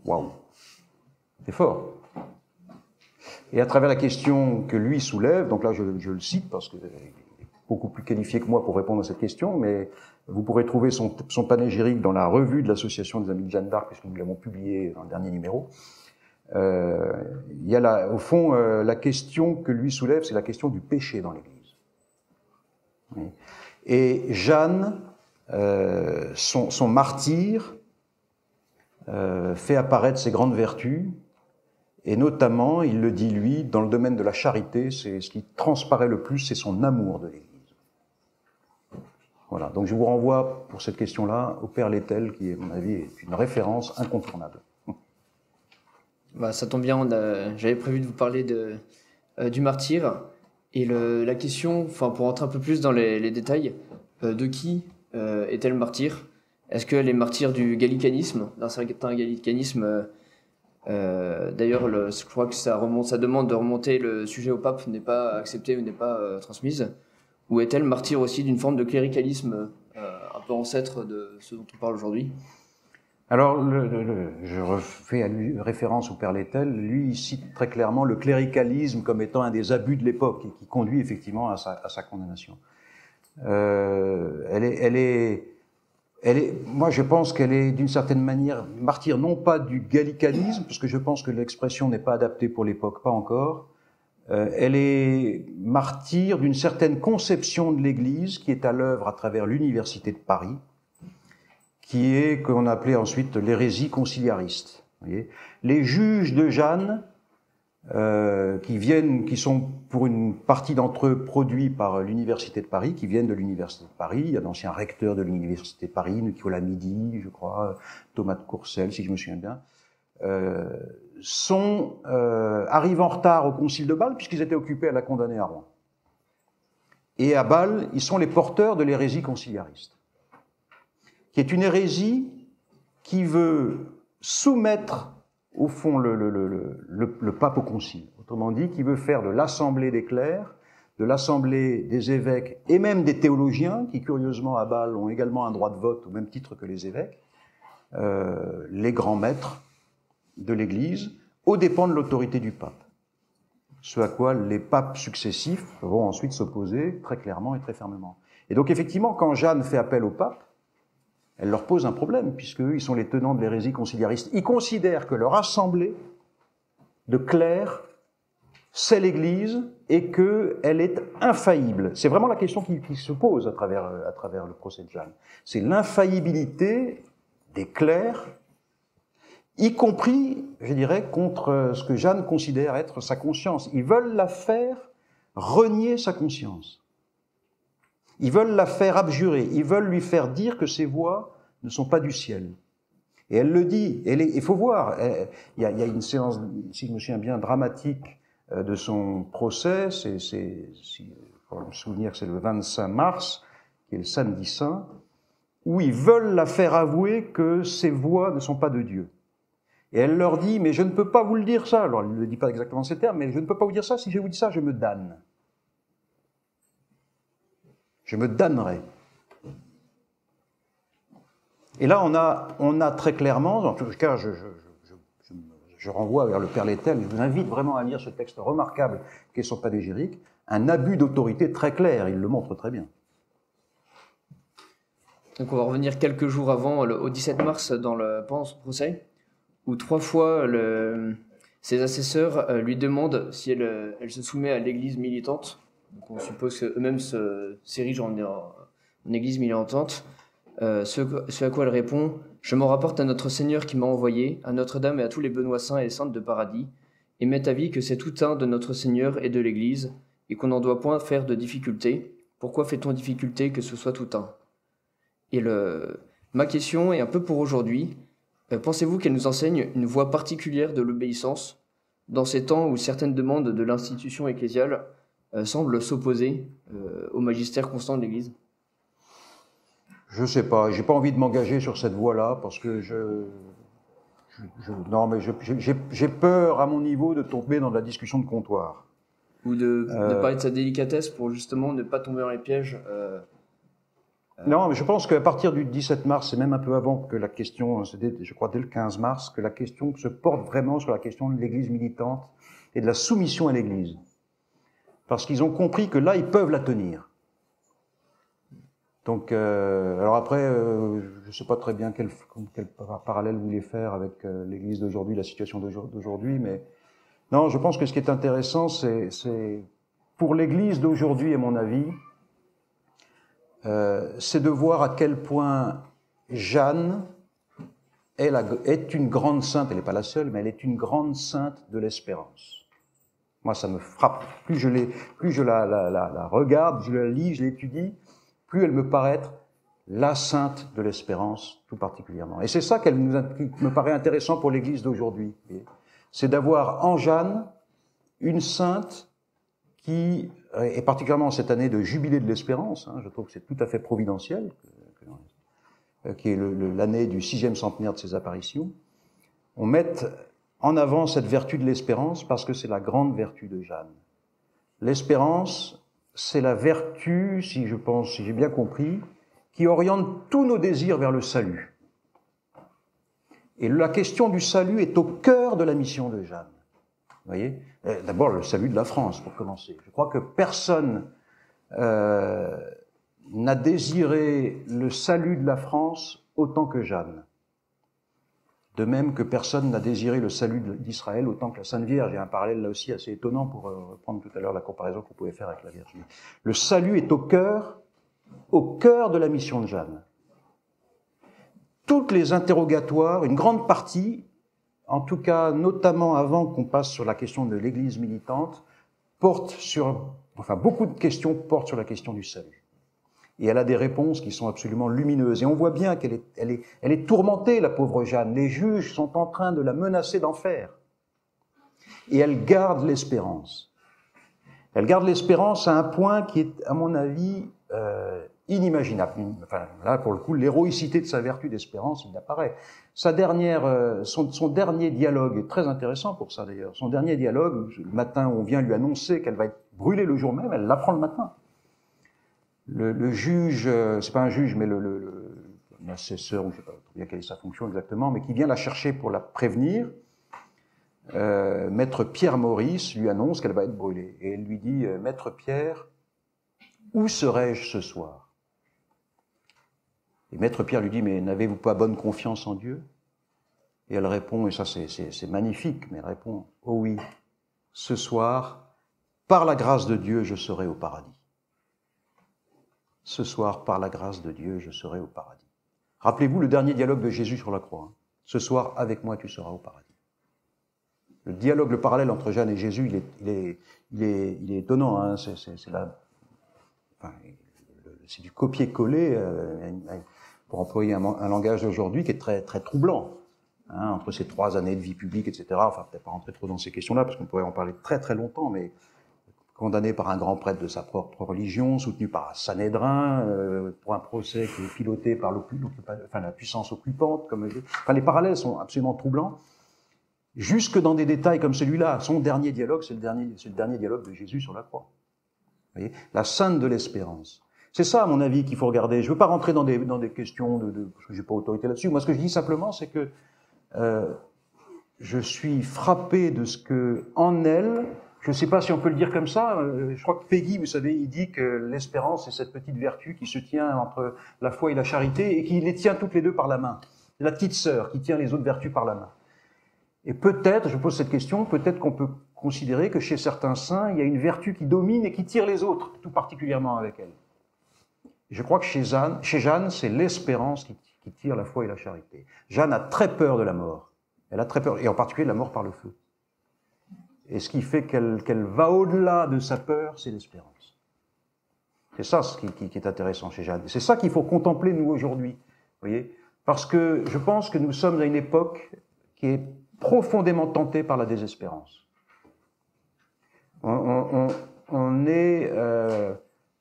[SPEAKER 2] Waouh, c'est fort. Et à travers la question que lui soulève, donc là je le cite parce qu'il est beaucoup plus qualifié que moi pour répondre à cette question, mais vous pourrez trouver son panégyrique dans la revue de l'Association des Amis de Jeanne d'Arc, puisque nous l'avons publié dans le dernier numéro. Il y a au fond, la question que lui soulève, c'est la question du péché dans l'Église. Oui. Et Jeanne, son martyre, fait apparaître ses grandes vertus, et notamment, il le dit lui, dans le domaine de la charité, c'est ce qui transparaît le plus, c'est son amour de l'Église. Voilà, donc je vous renvoie pour cette question-là au père Lettel, qui, à mon avis, est une référence incontournable.
[SPEAKER 5] Bah, ça tombe bien, j'avais prévu de vous parler du martyr. Et la question, pour rentrer un peu plus dans les détails, de qui est-elle martyr? Est-ce qu'elle est martyre du gallicanisme, d'un certain gallicanisme? D'ailleurs, je crois que sa demande de remonter le sujet au pape n'est pas acceptée ou n'est pas transmise. Ou est-elle martyre aussi d'une forme de cléricalisme un peu ancêtre de ce dont on parle aujourd'hui?
[SPEAKER 2] Alors, je refais référence au père Lettel. Lui, il cite très clairement le cléricalisme comme étant un des abus de l'époque et qui conduit effectivement à sa condamnation. Moi, je pense qu'elle est d'une certaine manière martyre, non pas du gallicanisme, parce que je pense que l'expression n'est pas adaptée pour l'époque, pas encore. Elle est martyre d'une certaine conception de l'Église qui est à l'œuvre à travers l'Université de Paris, qui est, qu'on appelait ensuite l'hérésie conciliariste. Vous voyez, les juges de Jeanne, qui sont pour une partie d'entre eux produits par l'Université de Paris, qui viennent de l'Université de Paris. Il y a d'anciens recteurs de l'Université de Paris, Nicolas Midi, je crois, Thomas de Courcelles, si je me souviens bien, arrivent en retard au concile de Bâle, puisqu'ils étaient occupés à la condamner à Rouen. Et à Bâle, ils sont les porteurs de l'hérésie conciliariste, qui est une hérésie qui veut soumettre au fond le pape au concile. Autrement dit, qui veut faire de l'assemblée des clercs, de l'assemblée des évêques et même des théologiens, qui curieusement à Bâle ont également un droit de vote au même titre que les évêques, les grands maîtres de l'Église, aux dépens de l'autorité du pape. Ce à quoi les papes successifs vont ensuite s'opposer très clairement et très fermement. Et donc effectivement, quand Jeanne fait appel au pape, elle leur pose un problème, puisqu'eux, ils sont les tenants de l'hérésie conciliariste. Ils considèrent que leur assemblée de clercs, c'est l'Église, et qu'elle est infaillible. C'est vraiment la question qui se pose à travers le procès de Jeanne. C'est l'infaillibilité des clercs, y compris, je dirais, contre ce que Jeanne considère être sa conscience. Ils veulent la faire renier sa conscience. Ils veulent la faire abjurer, ils veulent lui faire dire que ses voix ne sont pas du ciel. Et elle le dit, il faut voir, il y a une séance, si je me souviens bien, dramatique de son procès, faut me souvenir que c'est le 25 mars, qui est le samedi saint, où ils veulent la faire avouer que ses voix ne sont pas de Dieu. Et elle leur dit, mais je ne peux pas vous le dire ça, alors elle ne le dit pas exactement ces termes, mais je ne peux pas vous dire ça, si je vous dis ça, je me damne. Je me damnerai. Et là, on a très clairement, en tout cas, je renvoie vers le Père Lettel, je vous invite vraiment à lire ce texte remarquable qu'est son panégyrique, un abus d'autorité très clair, il le montre très bien.
[SPEAKER 5] Donc on va revenir quelques jours avant, au 17 mars, pendant son procès, où 3 fois ses assesseurs lui demandent si elle se soumet à l'Église militante. Donc on suppose qu'eux-mêmes s'érigent en Église militante. Ce à quoi elle répond « Je m'en rapporte à notre Seigneur qui m'a envoyé, à Notre-Dame et à tous les Benoît saints et saintes de paradis, et m'est avis que c'est tout un de notre Seigneur et de l'Église, et qu'on n'en doit point faire de difficulté. Pourquoi fait-on difficulté que ce soit tout un ?» Et ma question est un peu pour aujourd'hui. Pensez-vous qu'elle nous enseigne une voie particulière de l'obéissance dans ces temps où certaines demandes de l'institution ecclésiale semblent s'opposer au magistère constant de l'Église?
[SPEAKER 2] Je sais pas, j'ai pas envie de m'engager sur cette voie-là parce que non, mais j'ai peur à mon niveau de tomber dans la discussion de comptoir.
[SPEAKER 5] Ou de parler de sa délicatesse pour justement ne pas tomber dans les pièges.
[SPEAKER 2] Non, mais je pense qu'à partir du 17 mars, et même un peu avant que la question, je crois dès le 15 mars, que la question se porte vraiment sur la question de l'Église militante et de la soumission à l'Église. Parce qu'ils ont compris que là, ils peuvent la tenir. Donc, alors après, je ne sais pas très bien quel parallèle vous voulez faire avec l'Église d'aujourd'hui, la situation d'aujourd'hui, mais non, je pense que ce qui est intéressant, c'est pour l'Église d'aujourd'hui, à mon avis, c'est de voir à quel point Jeanne est une grande sainte, elle n'est pas la seule, mais elle est une grande sainte de l'espérance. Moi, ça me frappe. Plus je la regarde, je la lis, je l'étudie, plus elle me paraît être la sainte de l'espérance, tout particulièrement. Et c'est ça qui me paraît intéressant pour l'Église d'aujourd'hui. C'est d'avoir en Jeanne une sainte qui, et particulièrement cette année de jubilé de l'espérance, je trouve que c'est tout à fait providentiel, qui est l'année du 6e centenaire de ses apparitions, on met en avant cette vertu de l'espérance parce que c'est la grande vertu de Jeanne. L'espérance, c'est la vertu, si j'ai bien compris, qui oriente tous nos désirs vers le salut. Et la question du salut est au cœur de la mission de Jeanne. Vous voyez ? D'abord, le salut de la France, pour commencer. Je crois que personne n'a désiré le salut de la France autant que Jeanne. De même que personne n'a désiré le salut d'Israël autant que la Sainte Vierge. Il y a un parallèle là aussi assez étonnant pour reprendre tout à l'heure la comparaison qu'on pouvait faire avec la Vierge. Le salut est au cœur de la mission de Jeanne. Toutes les interrogatoires, une grande partie, en tout cas notamment avant qu'on passe sur la question de l'Église militante, beaucoup de questions portent sur la question du salut. Et elle a des réponses qui sont absolument lumineuses. Et on voit bien qu'elle est tourmentée, la pauvre Jeanne. Les juges sont en train de la menacer d'enfer. Et elle garde l'espérance. Elle garde l'espérance à un point qui est, à mon avis, inimaginable. Enfin, là, pour le coup, l'héroïcité de sa vertu d'espérance, il apparaît. Son dernier dialogue est très intéressant pour ça, d'ailleurs. Son dernier dialogue, le matin, on vient lui annoncer qu'elle va être brûlée le jour même, elle l'apprend le matin. Le juge, c'est pas un juge, mais l'assesseur, ou je sais pas bien quelle est sa fonction exactement, mais qui vient la chercher pour la prévenir, Maître Pierre Maurice lui annonce qu'elle va être brûlée. Et elle lui dit, Maître Pierre, où serais-je ce soir? Et Maître Pierre lui dit, mais n'avez-vous pas bonne confiance en Dieu? Et elle répond, et ça c'est magnifique, mais elle répond, oh oui, ce soir, par la grâce de Dieu, je serai au paradis. Ce soir, par la grâce de Dieu, je serai au paradis. Rappelez-vous le dernier dialogue de Jésus sur la croix. Hein. Ce soir, avec moi, tu seras au paradis. Le dialogue, le parallèle entre Jeanne et Jésus, il est étonnant. Hein. C'est du copier-coller, pour employer un langage d'aujourd'hui qui est très, très troublant. Hein, entre ces 3 années de vie publique, etc. Enfin, peut-être pas rentrer trop dans ces questions-là, parce qu'on pourrait en parler très, très longtemps, mais condamné par un grand prêtre de sa propre religion, soutenu par un Sanhédrin, pour un procès qui est piloté par la puissance occupante. Les parallèles sont absolument troublants. Jusque dans des détails comme celui-là, son dernier dialogue, c'est le dernier dialogue de Jésus sur la croix. Vous voyez, la sainte de l'espérance. C'est ça, à mon avis, qu'il faut regarder. Je ne veux pas rentrer dans des questions parce que j'ai pas autorité là-dessus. Moi, ce que je dis simplement, c'est que je suis frappé de ce que, en elle, je ne sais pas si on peut le dire comme ça, je crois que Peggy, vous savez, il dit que l'espérance, c'est cette petite vertu qui se tient entre la foi et la charité et qui les tient toutes les deux par la main. C'est la petite sœur qui tient les autres vertus par la main. Et peut-être, je pose cette question, peut-être qu'on peut considérer que chez certains saints, il y a une vertu qui domine et qui tire les autres, tout particulièrement avec elle. Je crois que chez Jeanne, c'est l'espérance qui tire la foi et la charité. Jeanne a très peur de la mort. Elle a très peur, et en particulier de la mort par le feu. Et ce qui fait qu'elle va au-delà de sa peur, c'est l'espérance. C'est ça ce qui est intéressant chez Jeanne. C'est ça qu'il faut contempler, nous, aujourd'hui. Vous voyez ? Parce que je pense que nous sommes à une époque qui est profondément tentée par la désespérance. On est...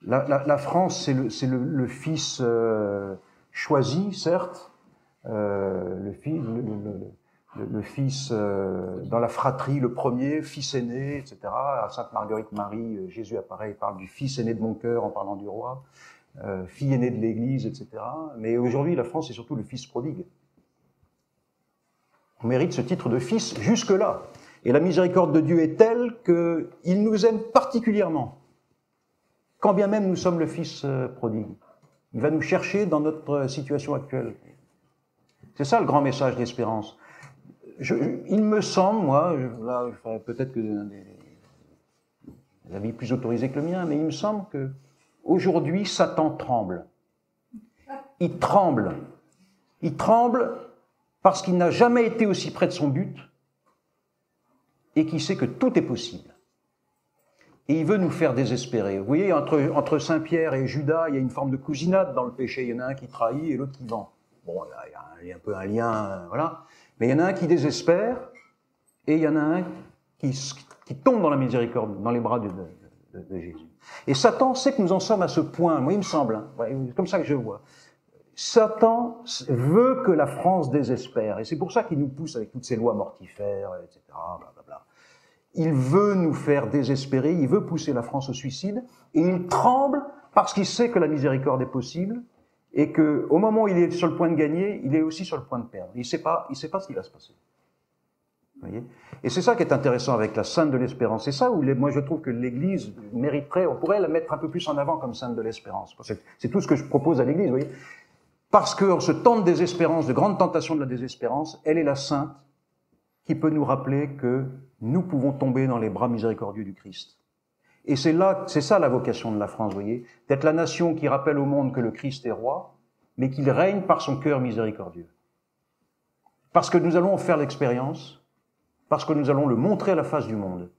[SPEAKER 2] la France, c'est le fils choisi, certes, le fils dans la fratrie, le premier, fils aîné, etc. À Sainte Marguerite Marie, Jésus apparaît, il parle du fils aîné de mon cœur en parlant du roi, fille aînée de l'Église, etc. Mais aujourd'hui, la France, c'est surtout le fils prodigue. On mérite ce titre de fils jusque-là. Et la miséricorde de Dieu est telle qu'il nous aime particulièrement. Quand bien même nous sommes le fils prodigue. Il va nous chercher dans notre situation actuelle. C'est ça le grand message d'espérance. Il me semble, moi, là, je ferai peut-être que des avis plus autorisés que le mien, mais il me semble que aujourd'hui, Satan tremble. Il tremble. Il tremble parce qu'il n'a jamais été aussi près de son but et qu'il sait que tout est possible. Et il veut nous faire désespérer. Vous voyez, entre Saint-Pierre et Judas, il y a une forme de cousinade dans le péché. Il y en a un qui trahit et l'autre qui vend. Bon, il y a un peu un lien, voilà. Mais il y en a un qui désespère et il y en a un qui tombe dans la miséricorde, dans les bras de Jésus. Et Satan sait que nous en sommes à ce point. Moi, il me semble, hein, c'est comme ça que je vois. Satan veut que la France désespère. Et c'est pour ça qu'il nous pousse avec toutes ces lois mortifères, etc. Blablabla. Il veut nous faire désespérer, il veut pousser la France au suicide, et il tremble parce qu'il sait que la miséricorde est possible, et que au moment où il est sur le point de gagner, il est aussi sur le point de perdre. Il sait pas ce qui va se passer. Vous voyez ? Et c'est ça qui est intéressant avec la Sainte de l'Espérance. C'est ça où moi je trouve que l'Église mériterait, on pourrait la mettre un peu plus en avant comme Sainte de l'Espérance. C'est tout ce que je propose à l'Église, vous voyez. Parce qu'en ce temps de désespérance, de grande tentation de la désespérance, elle est la Sainte qui peut nous rappeler que nous pouvons tomber dans les bras miséricordieux du Christ. Et c'est ça la vocation de la France, vous voyez, d'être la nation qui rappelle au monde que le Christ est roi, mais qu'il règne par son cœur miséricordieux. Parce que nous allons en faire l'expérience, parce que nous allons le montrer à la face du monde.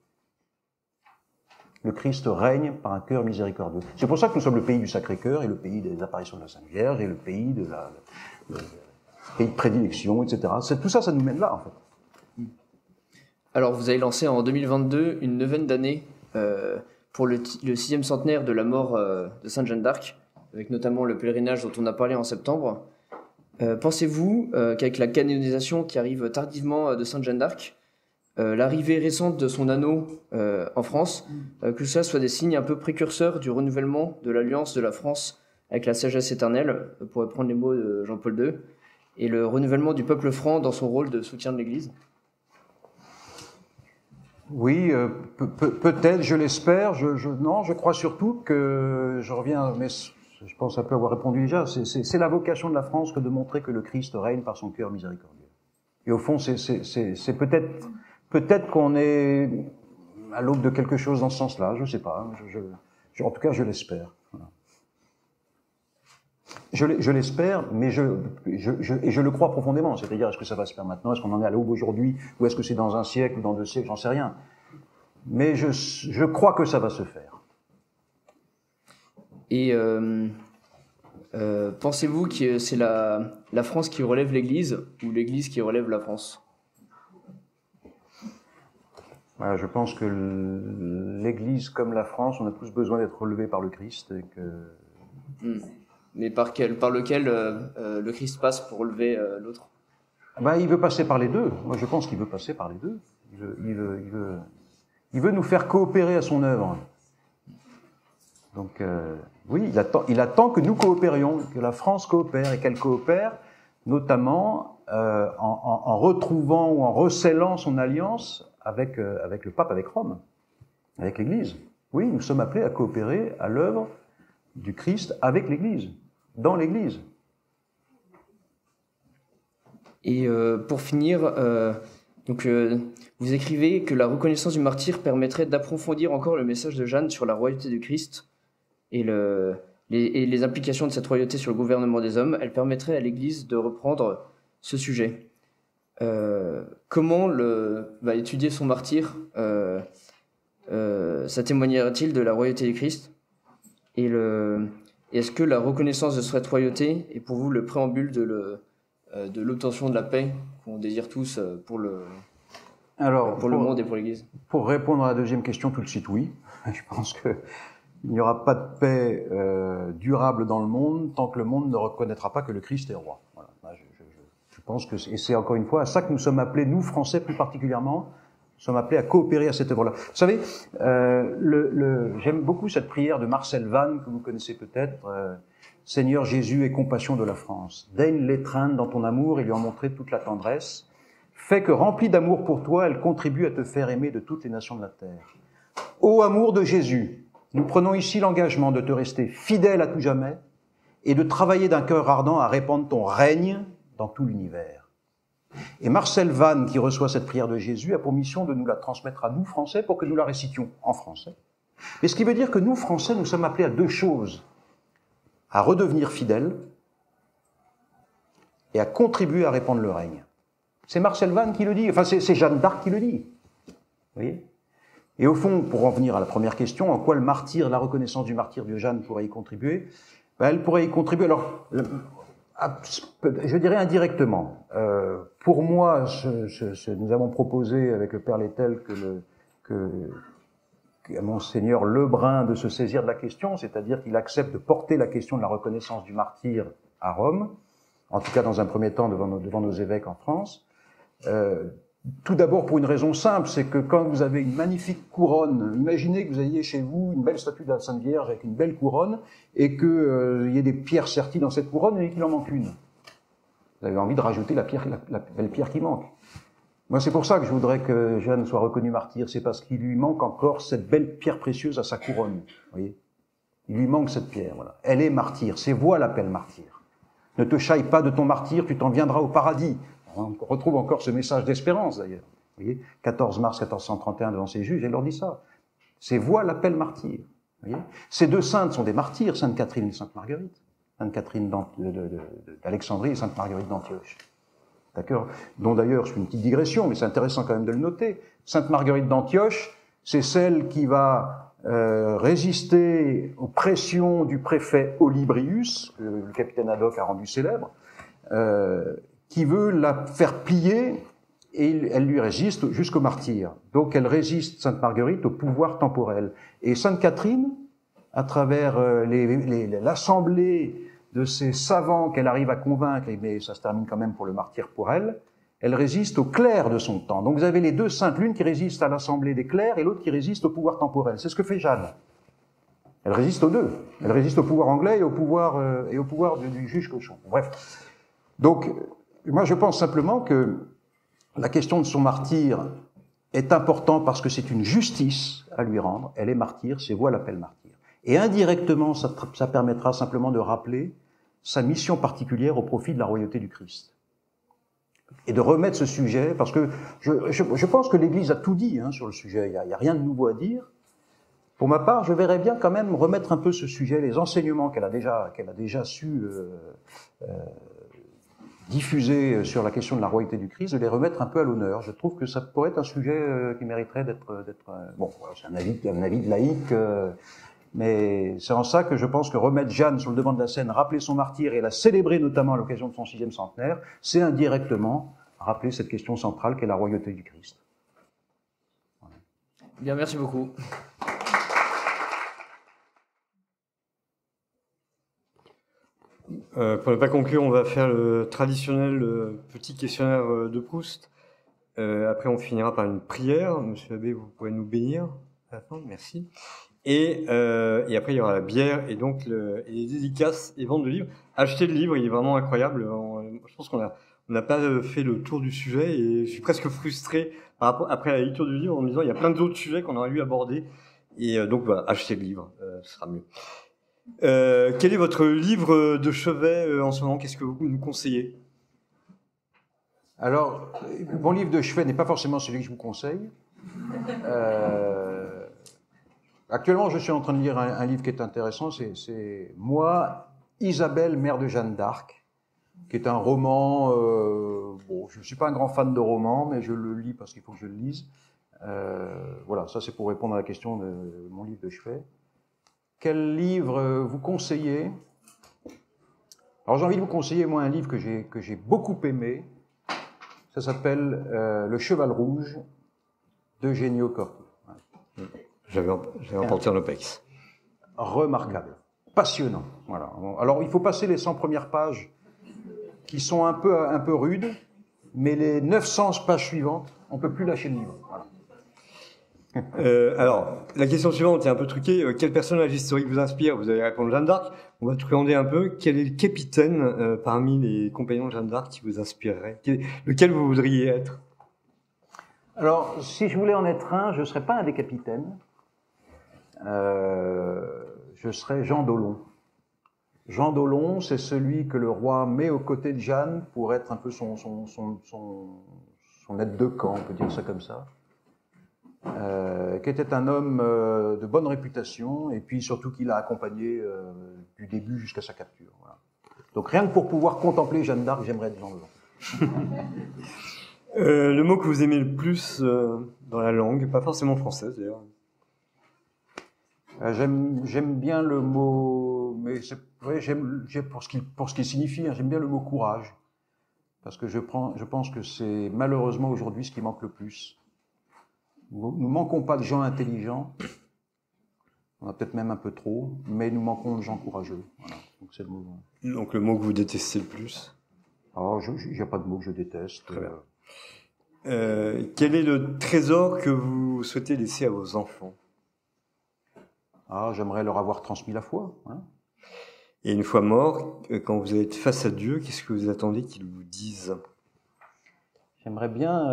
[SPEAKER 2] Le Christ règne par un cœur miséricordieux. C'est pour ça que nous sommes le pays du Sacré-Cœur et le pays des apparitions de la Sainte Vierge et le pays de pays de prédilection, etc. Tout ça, ça nous mène là, en fait.
[SPEAKER 5] Alors, vous avez lancé en 2022 une neuvaine d'années pour le 6e centenaire de la mort de Sainte Jeanne d'Arc, avec notamment le pèlerinage dont on a parlé en septembre. Pensez-vous qu'avec la canonisation qui arrive tardivement de Sainte Jeanne d'Arc, l'arrivée récente de son anneau en France, que cela soit des signes un peu précurseurs du renouvellement de l'alliance de la France avec la sagesse éternelle, pour reprendre les mots de Jean-Paul II, et le renouvellement du peuple franc dans son rôle de soutien de l'Église?
[SPEAKER 2] Oui, peut-être, je l'espère. Non, je crois surtout que, je reviens, mais je pense un peu avoir répondu déjà, c'est la vocation de la France que de montrer que le Christ règne par son cœur miséricordieux. Et au fond, c'est peut-être qu'on est à l'aube de quelque chose dans ce sens-là, je sais pas. En tout cas, je l'espère. Voilà. Je l'espère, mais je le crois profondément. C'est-à-dire, est-ce que ça va se faire maintenant? Est-ce qu'on en est à l'aube aujourd'hui? Ou est-ce que c'est dans un siècle ou dans 2 siècles? J'en sais rien. Mais je crois que ça va se faire.
[SPEAKER 5] Et pensez-vous que c'est la France qui relève l'Église ou l'Église qui relève la France?
[SPEAKER 2] Voilà, je pense que l'Église comme la France, on a tous besoin d'être relevés par le Christ. Et que...
[SPEAKER 5] Mais par lequel le Christ passe pour relever l'autre?
[SPEAKER 2] Il veut passer par les deux. Moi, je pense qu'il veut passer par les deux. Il veut nous faire coopérer à son œuvre. Donc, oui, il attend que nous coopérions, que la France coopère, et qu'elle coopère notamment en retrouvant ou en rescellant son alliance avec le pape, avec Rome, avec l'Église. Oui, nous sommes appelés à coopérer à l'œuvre du Christ avec l'Église, dans l'Église.
[SPEAKER 5] Et pour finir, vous écrivez que la reconnaissance du martyr permettrait d'approfondir encore le message de Jeanne sur la royauté du Christ et les implications de cette royauté sur le gouvernement des hommes. Elle permettrait à l'Église de reprendre ce sujet. Comment va étudier son martyr ça témoignera-t-il de la royauté du Christ? Et est-ce que la reconnaissance de cette royauté est pour vous le préambule de l'obtention de la paix qu'on désire tous pour le monde et pour l'Église?
[SPEAKER 2] Pour répondre à la deuxième question tout de suite, oui. Je pense qu'il n'y aura pas de paix durable dans le monde tant que le monde ne reconnaîtra pas que le Christ est roi. Voilà. Je pense que c'est encore une fois à ça que nous sommes appelés, nous Français plus particulièrement, nous sommes appelés à coopérer à cette œuvre-là. Vous savez, j'aime beaucoup cette prière de Marcel Vannes, que vous connaissez peut-être, Seigneur Jésus, aie compassion de la France. Daigne l'étreindre dans ton amour et lui en montrer toute la tendresse. Fais que, remplie d'amour pour toi, elle contribue à te faire aimer de toutes les nations de la terre. Ô amour de Jésus, nous prenons ici l'engagement de te rester fidèle à tout jamais et de travailler d'un cœur ardent à répandre ton règne dans tout l'univers. Et Marcel Vannes, qui reçoit cette prière de Jésus, a pour mission de nous la transmettre à nous, Français, pour que nous la récitions en français. Mais ce qui veut dire que nous, Français, nous sommes appelés à 2 choses. À redevenir fidèles et à contribuer à répandre le règne. C'est Marcel Vannes qui le dit, enfin c'est Jeanne d'Arc qui le dit. Vous voyez ? Et au fond, pour en venir à la première question, en quoi la reconnaissance du martyre de Jeanne pourrait y contribuer? Elle pourrait y contribuer, alors, je dirais indirectement. Pour moi, nous avons proposé avec le Père Lettel à Monseigneur Lebrun de se saisir de la question, c'est-à-dire qu'il accepte de porter la question de la reconnaissance du martyr à Rome, en tout cas dans un premier temps devant nos évêques en France. Tout d'abord pour une raison simple, c'est que quand vous avez une magnifique couronne, imaginez que vous ayez chez vous une belle statue de la Sainte Vierge avec une belle couronne et qu'il y ait des pierres serties dans cette couronne et qu'il en manque une. Vous avez envie de rajouter la belle pierre qui manque. Moi, c'est pour ça que je voudrais que Jeanne soit reconnue martyr, c'est parce qu'il lui manque encore cette belle pierre précieuse à sa couronne. Vous voyez, il lui manque cette pierre, voilà. Elle est martyr, ses voix l'appellent martyr. Ne te chaille pas de ton martyr, tu t'en viendras au paradis. On retrouve encore ce message d'espérance, d'ailleurs. Vous voyez, 14 mars 1431, devant ses juges, elle leur dit ça. Ses voix l'appellent martyr. Vous voyez, ces deux saintes sont des martyrs, Sainte Catherine et Sainte Marguerite. Sainte Catherine d'Alexandrie et Sainte Marguerite d'Antioche. D'accord? Dont d'ailleurs, c'est une petite digression, mais c'est intéressant quand même de le noter. Sainte Marguerite d'Antioche, c'est celle qui va résister aux pressions du préfet Olybrius, que le capitaine Haddock a rendu célèbre, qui veut la faire plier, et elle lui résiste jusqu'au martyre. Donc elle résiste, Sainte Marguerite, au pouvoir temporel. Et Sainte Catherine, à travers l'assemblée de ces savants qu'elle arrive à convaincre, mais ça se termine quand même pour le martyre pour elle, elle résiste au clerc de son temps. Donc vous avez les deux saintes, l'une qui résiste à l'assemblée des clercs et l'autre qui résiste au pouvoir temporel. C'est ce que fait Jeanne. Elle résiste aux deux. Elle résiste au pouvoir anglais et au pouvoir du juge cochon. Bref. Donc, moi je pense simplement que la question de son martyr est importante parce que c'est une justice à lui rendre. Elle est martyr, ses voix l'appellent martyr. Et indirectement, ça permettra simplement de rappeler sa mission particulière au profit de la royauté du Christ. Et de remettre ce sujet, parce que je pense que l'Église a tout dit sur le sujet, il y a rien de nouveau à dire. Pour ma part, je verrais bien quand même remettre un peu ce sujet, les enseignements qu'elle a déjà su diffuser sur la question de la royauté du Christ, de les remettre un peu à l'honneur. Je trouve que ça pourrait être un sujet qui mériterait d'être bon, c'est un avis de laïc, mais c'est en ça que je pense que remettre Jeanne sur le devant de la scène, rappeler son martyr et la célébrer notamment à l'occasion de son 6e centenaire, c'est indirectement rappeler cette question centrale qu'est la royauté du Christ.
[SPEAKER 5] Voilà. Bien, merci beaucoup.
[SPEAKER 1] Pour ne pas conclure, on va faire le traditionnel petit questionnaire de Proust. Après, on finira par une prière. Monsieur l'abbé, vous pouvez nous bénir à la fin, merci. Et après, il y aura la bière et donc les dédicaces et ventes de livres. Achetez le livre, il est vraiment incroyable. Je pense qu'on n'a pas fait le tour du sujet et je suis presque frustré après la lecture du livre en me disant il y a plein d'autres sujets qu'on aurait dû aborder. Et donc voilà, achetez le livre, ce sera mieux. Quel est votre livre de chevet en ce moment? Qu'est-ce que vous nous conseillez?
[SPEAKER 2] Alors, mon livre de chevet n'est pas forcément celui que je vous conseille. Actuellement, je suis en train de lire un livre qui est intéressant, c'est Moi, Isabelle, mère de Jeanne d'Arc, qui est un roman, bon, je ne suis pas un grand fan de romans, mais je le lis parce qu'il faut que je le lise. Voilà, ça c'est pour répondre à la question de mon livre de chevet. Quel livre vous conseillez? Alors j'ai envie de vous conseiller, moi, un livre que j'ai beaucoup aimé. Ça s'appelle Le Cheval Rouge d'Eugenio Corti.
[SPEAKER 1] J'avais emporté en OPEX.
[SPEAKER 2] Remarquable, passionnant. Voilà. Alors il faut passer les 100 premières pages qui sont un peu rudes, mais les 900 pages suivantes, on peut plus lâcher le livre. Voilà.
[SPEAKER 1] Alors, la question suivante est un peu truquée. Quel personnage historique vous inspire? Vous allez répondre Jeanne d'Arc. On va truander un peu. Quel est le capitaine parmi les compagnons de Jeanne d'Arc qui vous inspirerait? Lequel vous voudriez être?
[SPEAKER 2] Alors, si je voulais en être un, je ne serais pas un des capitaines. Je serais Jean d'Aulon. Jean d'Aulon, c'est celui que le roi met aux côtés de Jeanne pour être un peu son aide de camp, on peut dire ça comme ça. Qui était un homme de bonne réputation et puis surtout qui l'a accompagné du début jusqu'à sa capture. Voilà. Donc rien que pour pouvoir contempler Jeanne d'Arc, j'aimerais être Jean d'Aulon.
[SPEAKER 1] Le mot que vous aimez le plus dans la langue, pas forcément française d'ailleurs.
[SPEAKER 2] J'aime bien le mot, mais pour ce qu'il signifie, j'aime bien le mot courage, parce que je pense que c'est malheureusement aujourd'hui ce qui manque le plus. Nous manquons pas de gens intelligents, on a peut-être même un peu trop, mais nous manquons de gens courageux. Voilà. Donc c'est le mot.
[SPEAKER 1] Donc le mot que vous détestez le plus?
[SPEAKER 2] Alors, il n'y a pas de mot que je déteste.
[SPEAKER 1] Très bien. Quel est le trésor que vous souhaitez laisser à vos enfants?
[SPEAKER 2] J'aimerais leur avoir transmis la foi. Hein.
[SPEAKER 1] Et une fois mort, quand vous allez être face à Dieu, qu'est-ce que vous attendez qu'il vous dise?
[SPEAKER 2] J'aimerais bien,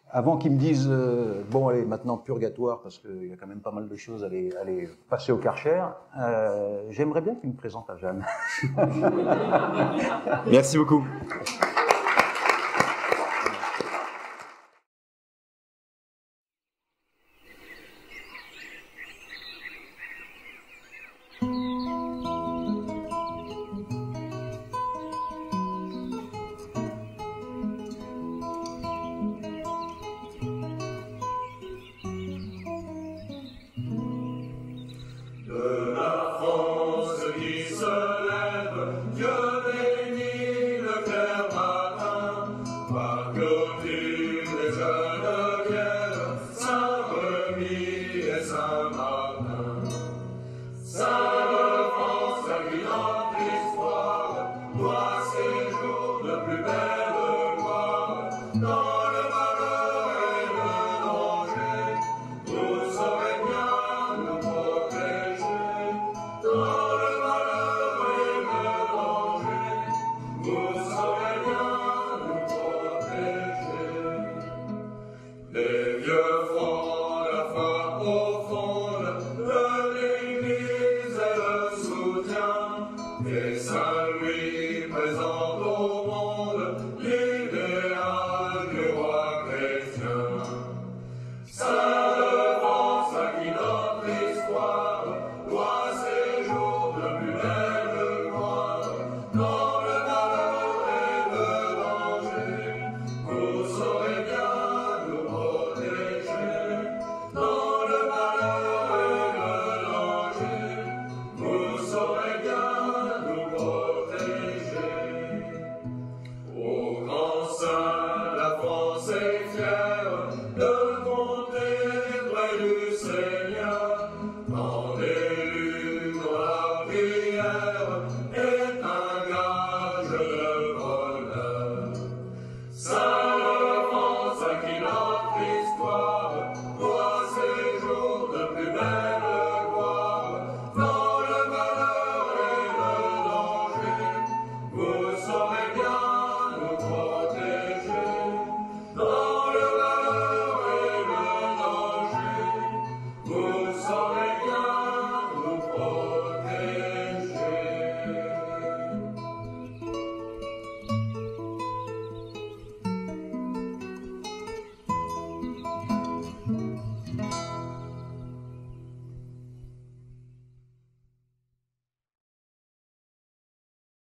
[SPEAKER 2] avant qu'ils me disent bon allez maintenant purgatoire parce qu'il y a quand même pas mal de choses à aller passer au Karcher, j'aimerais bien qu'ils me présentent à Jeanne.
[SPEAKER 1] Merci beaucoup.
[SPEAKER 6] Yes,